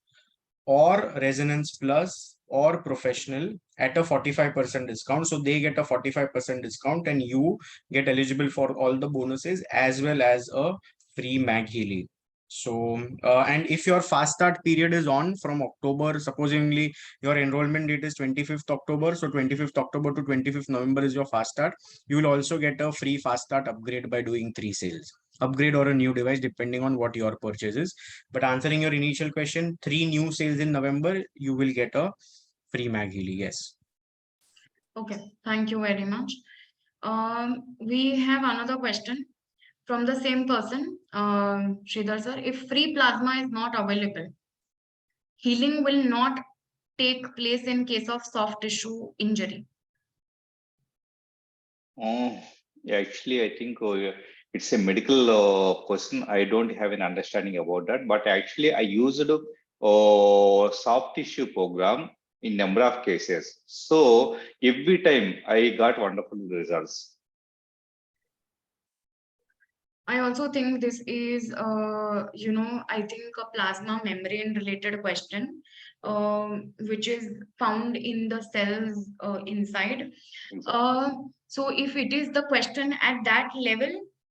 or Resonance Plus or Professional at a 45% discount. So they get a 45% discount and you get eligible for all the bonuses as well as a free MAGHEALY. So, and if your fast start period is on from October, supposedly your enrollment date is 25th October. So 25th October to 25th November is your fast start. You will also get a free fast start upgrade by doing 3 sales. Upgrade or a new device depending on what your purchase is. But answering your initial question, 3 new sales in November, you will get a free MAGHEALY. Yes. Okay, thank you very much. We have another question from the same person, Sridhar sir. If free plasma is not available, healing will not take place in case of soft tissue injury. Yeah, actually, I think it's a medical question. I don't have an understanding about that, but actually, I used soft tissue program in number of cases. So every time I got wonderful results. I also think this is, I think a plasma membrane related question, which is found in the cells inside. So if it is the question at that level,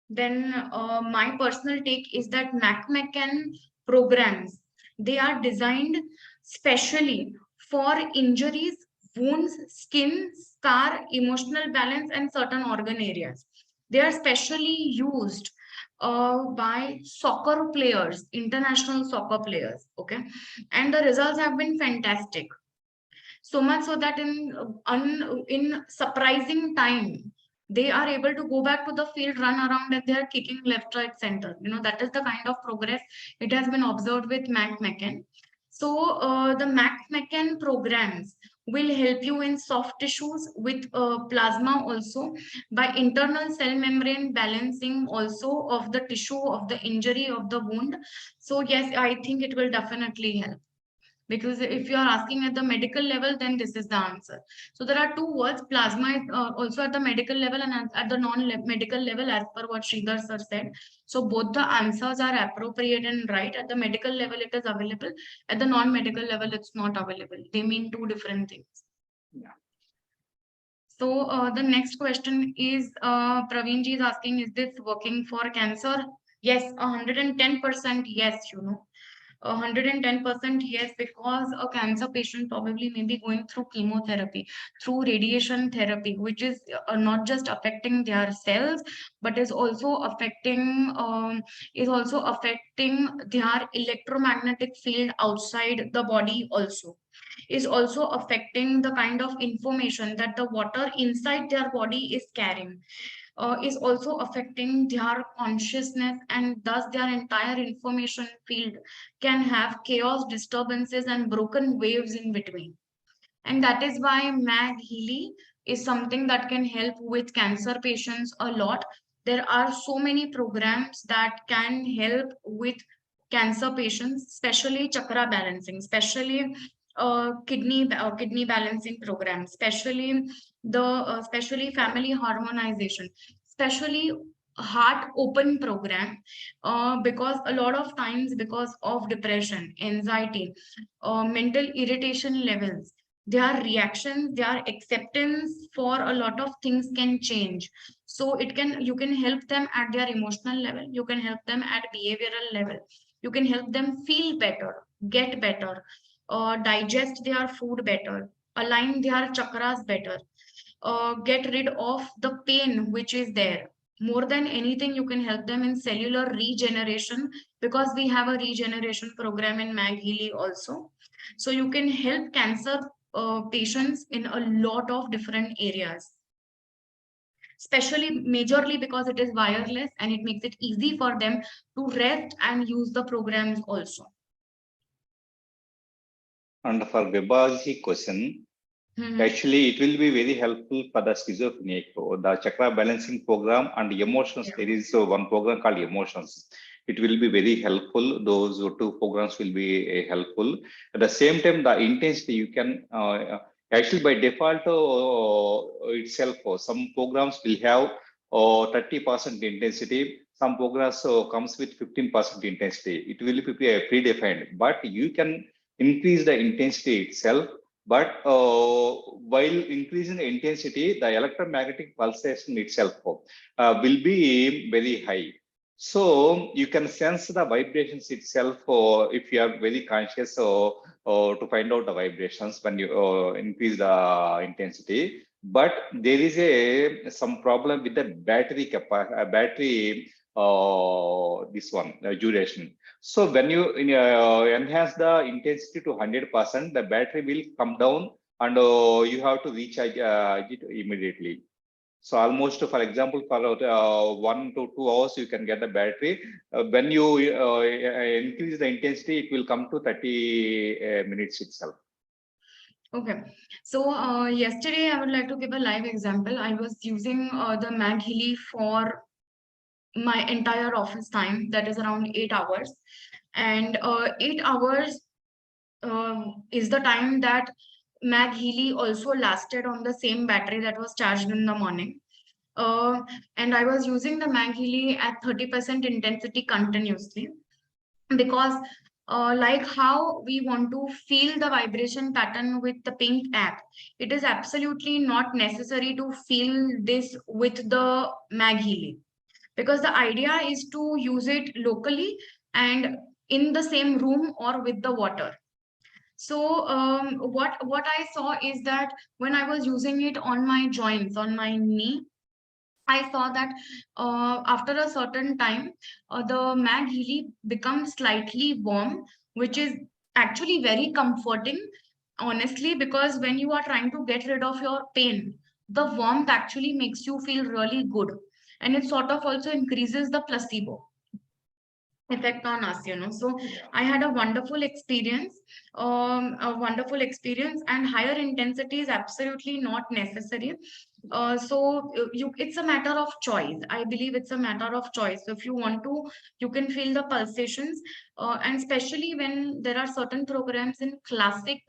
then my personal take is that McMecan programs, they are designed specially for injuries, wounds, skin, scar, emotional balance, and certain organ areas. They are specially used by soccer players, international soccer players, okay, and the results have been fantastic. So much so that in surprising time, they are able to go back to the field, run around, and they are kicking left, right, center. That is the kind of progress it has been observed with McMecan. So the McMecan programs will help you in soft tissues with plasma also, by internal cell membrane balancing also of the tissue of the injury of the wound. So yes, I think it will definitely help. Because if you are asking at the medical level, then this is the answer. So there are 2 words, plasma is also at the medical level and at the non-medical level, as per what Sridhar sir said. So both the answers are appropriate and right. At the medical level, it is available. At the non-medical level, it's not available. They mean 2 different things. Yeah. So the next question is, Praveenji is asking, is this working for cancer? Yes, 110% yes, 110% yes, because a cancer patient probably may be going through chemotherapy, through radiation therapy, which is not just affecting their cells, but is also affecting their electromagnetic field outside the body also. Is also affecting the kind of information that the water inside their body is carrying. Is also affecting their consciousness, and thus their entire information field can have chaos, disturbances, and broken waves in between. And that is why MAGHEALY is something that can help with cancer patients a lot. There are so many programs that can help with cancer patients, especially chakra balancing, especially kidney balancing programs, especially family harmonization, especially heart open program, because a lot of times, because of depression, anxiety, mental irritation levels, their reactions, their acceptance for a lot of things can change. So you can help them at their emotional level, you can help them at behavioral level, you can help them feel better, get better, digest their food better, align their chakras better, get rid of the pain which is there. More than anything, you can help them in cellular regeneration, because we have a regeneration program in MAGHEALY also. So you can help cancer patients in a lot of different areas, especially majorly because it is wireless and it makes it easy for them to rest and use the programs also. And for Vibha's question, actually, it will be very helpful for the schizophrenia. The chakra balancing program and emotions. There is one program called emotions. It will be very helpful. Those two programs will be helpful. At the same time, the intensity you can actually by default itself. Some programs will have 30% intensity. Some programs comes with 15% intensity. It will be predefined, but you can increase the intensity itself. But while increasing the intensity, the electromagnetic pulsation itself will be very high. So you can sense the vibrations itself if you are very conscious to find out the vibrations when you increase the intensity. But there is some problem with the battery capacity, this one duration. So when you enhance the intensity to 100%, the battery will come down and you have to recharge it immediately. So almost, for example, for 1 to 2 hours, you can get the battery. When you increase the intensity, it will come to 30 minutes itself. Okay, so yesterday I would like to give a live example. I was using the MAGHEALY for my entire office time, that is around 8 hours, and 8 hours is the time that MAGHEALY also lasted on the same battery that was charged in the morning. And I was using the MAGHEALY at 30% intensity continuously, because like how we want to feel the vibration pattern with the pink app, it is absolutely not necessary to feel this with the MAGHEALY, because the idea is to use it locally and in the same room or with the water. So what I saw is that when I was using it on my joints, on my knee, I saw that after a certain time, the MAGHEALY becomes slightly warm, which is actually very comforting, honestly, because when you are trying to get rid of your pain, the warmth actually makes you feel really good. And it sort of also increases the placebo effect on us, you know. So I had a wonderful experience, and higher intensity is absolutely not necessary. It's a matter of choice. I believe it's a matter of choice. So if you want to, you can feel the pulsations, and especially when there are certain programs in classic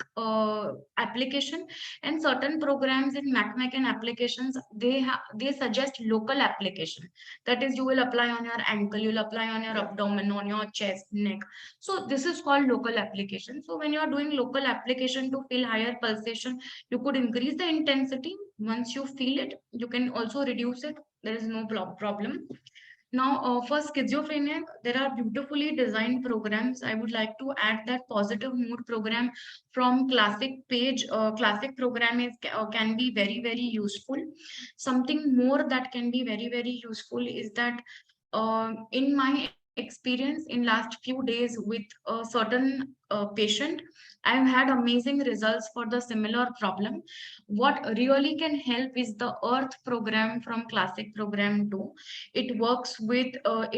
application and certain programs in McMaken applications, they suggest local application. That is, you will apply on your ankle, you'll apply on your abdomen, on your chest, neck. So this is called local application. So when you are doing local application to feel higher pulsation, you could increase the intensity. Once you feel it, you can also reduce it. There is no problem. Now, for schizophrenia, there are beautifully designed programs. I would like to add that positive mood program from classic page. Classic program can be very useful. Something more that can be very useful is that in my experience in last few days with a certain patient, I've had amazing results for the similar problem. What really can help is the earth program from classic program 2. It works with the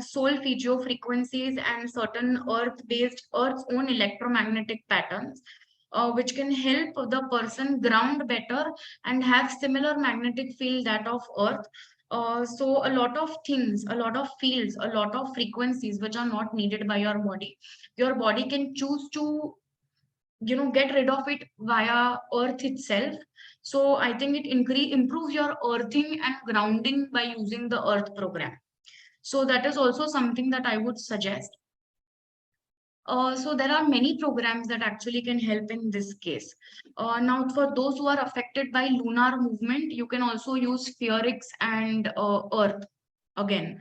soul physio frequencies and certain earth's own electromagnetic patterns, which can help the person ground better and have similar magnetic field that of earth. So a lot of things, a lot of fields, a lot of frequencies which are not needed by your body can choose to get rid of it via earth itself. So I think it improves your earthing and grounding by using the earth program. So that is also something that I would suggest. So there are many programs that actually can help in this case. Now, for those who are affected by lunar movement, you can also use Spherics and Earth again.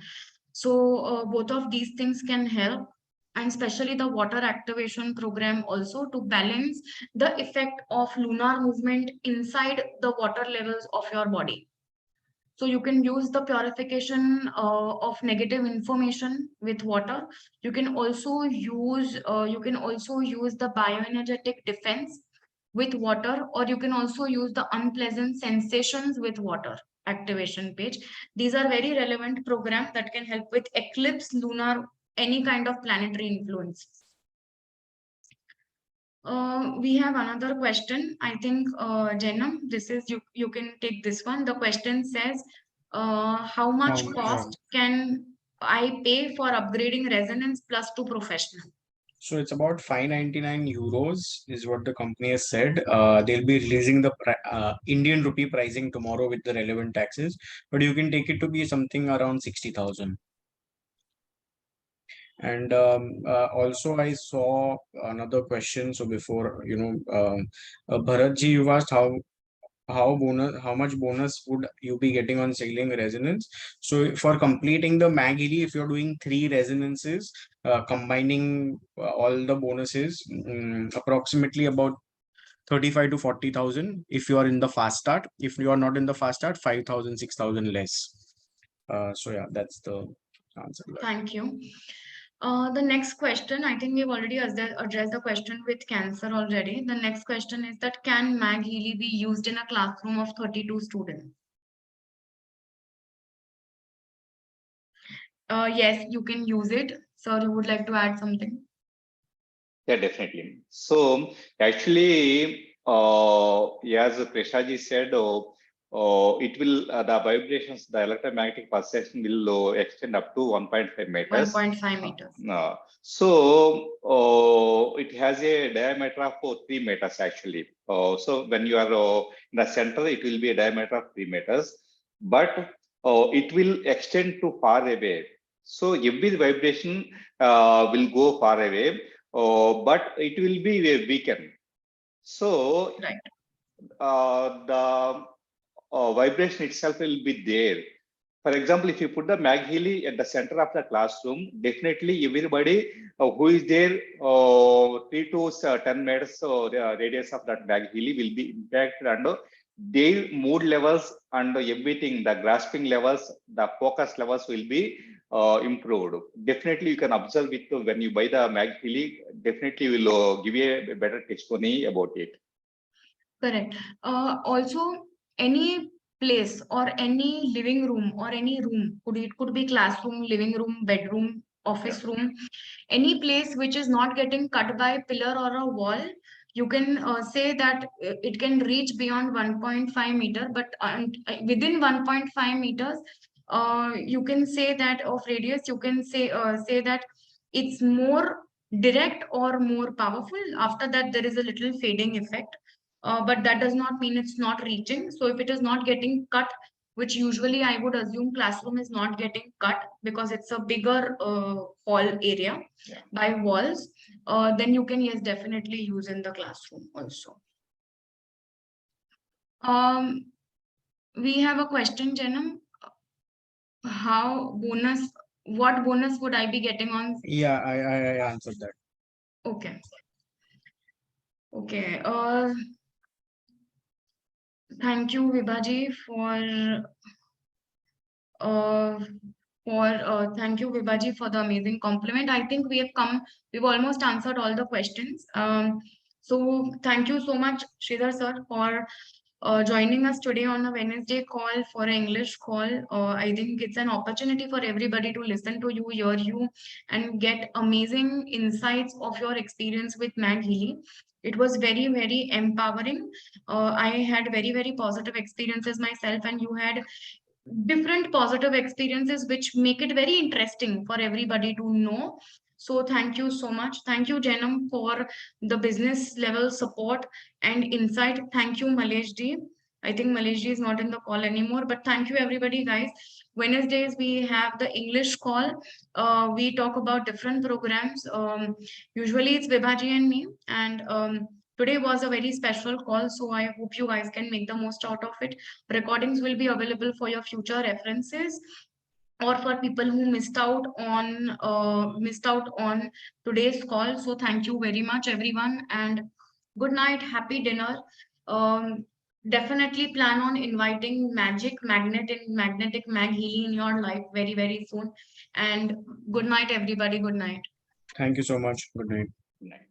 So both of these things can help. and especially the water activation program also, to balance the effect of lunar movement inside the water levels of your body. So you can use the purification of negative information with water. You can also use the bioenergetic defense with water, or you can also use the unpleasant sensations with water activation page. These are very relevant programs that can help with eclipse, lunar, any kind of planetary influences. We have another question. I think, Jenam, this is you can take this one. The question says, how much cost can I pay for upgrading resonance plus to professional? So it's about 599 euros is what the company has said. They'll be releasing the Indian rupee pricing tomorrow with the relevant taxes, but you can take it to be something around 60,000. And also I saw another question. So before, Bharatji, you asked how much bonus would you be getting on selling resonance. So for completing the MAGHEALY, if you're doing 3 resonances, combining all the bonuses, approximately about 35 to 40,000 if you are in the fast start. If you are not in the fast start, 5,000, 6,000 less. So yeah, that's the answer. Thank you. The next question, I think we've already addressed the question with cancer already. The next question is that, can MAGHEALY be used in a classroom of 32 students? Yes, you can use it. Sir, you would like to add something? Yeah, definitely. So actually, as Trisha ji said, it will the vibrations, the electromagnetic pulsation will extend up to 1.5 meters. 1.5 meters. So it has a diameter of 3 meters actually. So when you are in the center, it will be a diameter of 3 meters, but it will extend to far away. So every vibration will go far away. But it will be weakened. So right. The vibration itself will be there. For example, if you put the MAGHEALY at the center of the classroom, definitely everybody who is there 3 to 10 meters radius of that MAGHEALY will be impacted, and their mood levels and everything, the grasping levels, the focus levels will be improved. Definitely, you can observe it when you buy the MAGHEALY. Definitely, will give you a better testimony about it. Correct. Also, any place or any living room or any room, it could be classroom, living room, bedroom, office room, any place which is not getting cut by a pillar or a wall, you can say that it can reach beyond 1.5 meter, but within 1.5 meters, you can say that of radius, you can say that it's more direct or more powerful. After that, there is a little fading effect. But that does not mean it's not reaching. So if it is not getting cut, which usually I would assume classroom is not getting cut because it's a bigger hall area by walls, then you can, yes, definitely use in the classroom also. We have a question, Janam. What bonus would I be getting on? Yeah, I answered that. Okay. Okay. Thank you, Vibhaji, thank you, Vibhaji, for the amazing compliment. I think we've almost answered all the questions. So thank you so much, Sridhar sir, for joining us today on a Wednesday call for an English call. I think it's an opportunity for everybody to listen to you, hear you, and get amazing insights of your experience with MAGHEALY. It was very, very empowering. I had very, very positive experiences myself, and you had different positive experiences which make it very interesting for everybody to know. So thank you so much. Thank you, Janam, for the business level support and insight. Thank you, Malesh ji. I think Malesh ji is not in the call anymore, but thank you, everybody, guys. Wednesdays, we have the English call. We talk about different programs. Usually, it's Vibhaji and me. And today was a very special call, so I hope you guys can make the most out of it. Recordings will be available for your future references. or for people who missed out on today's call. So thank you very much, everyone, and good night, happy dinner. Definitely plan on inviting magnetic mag Healy in your life very, very soon. And good night, everybody. Good night. Thank you so much. Good night. Good night.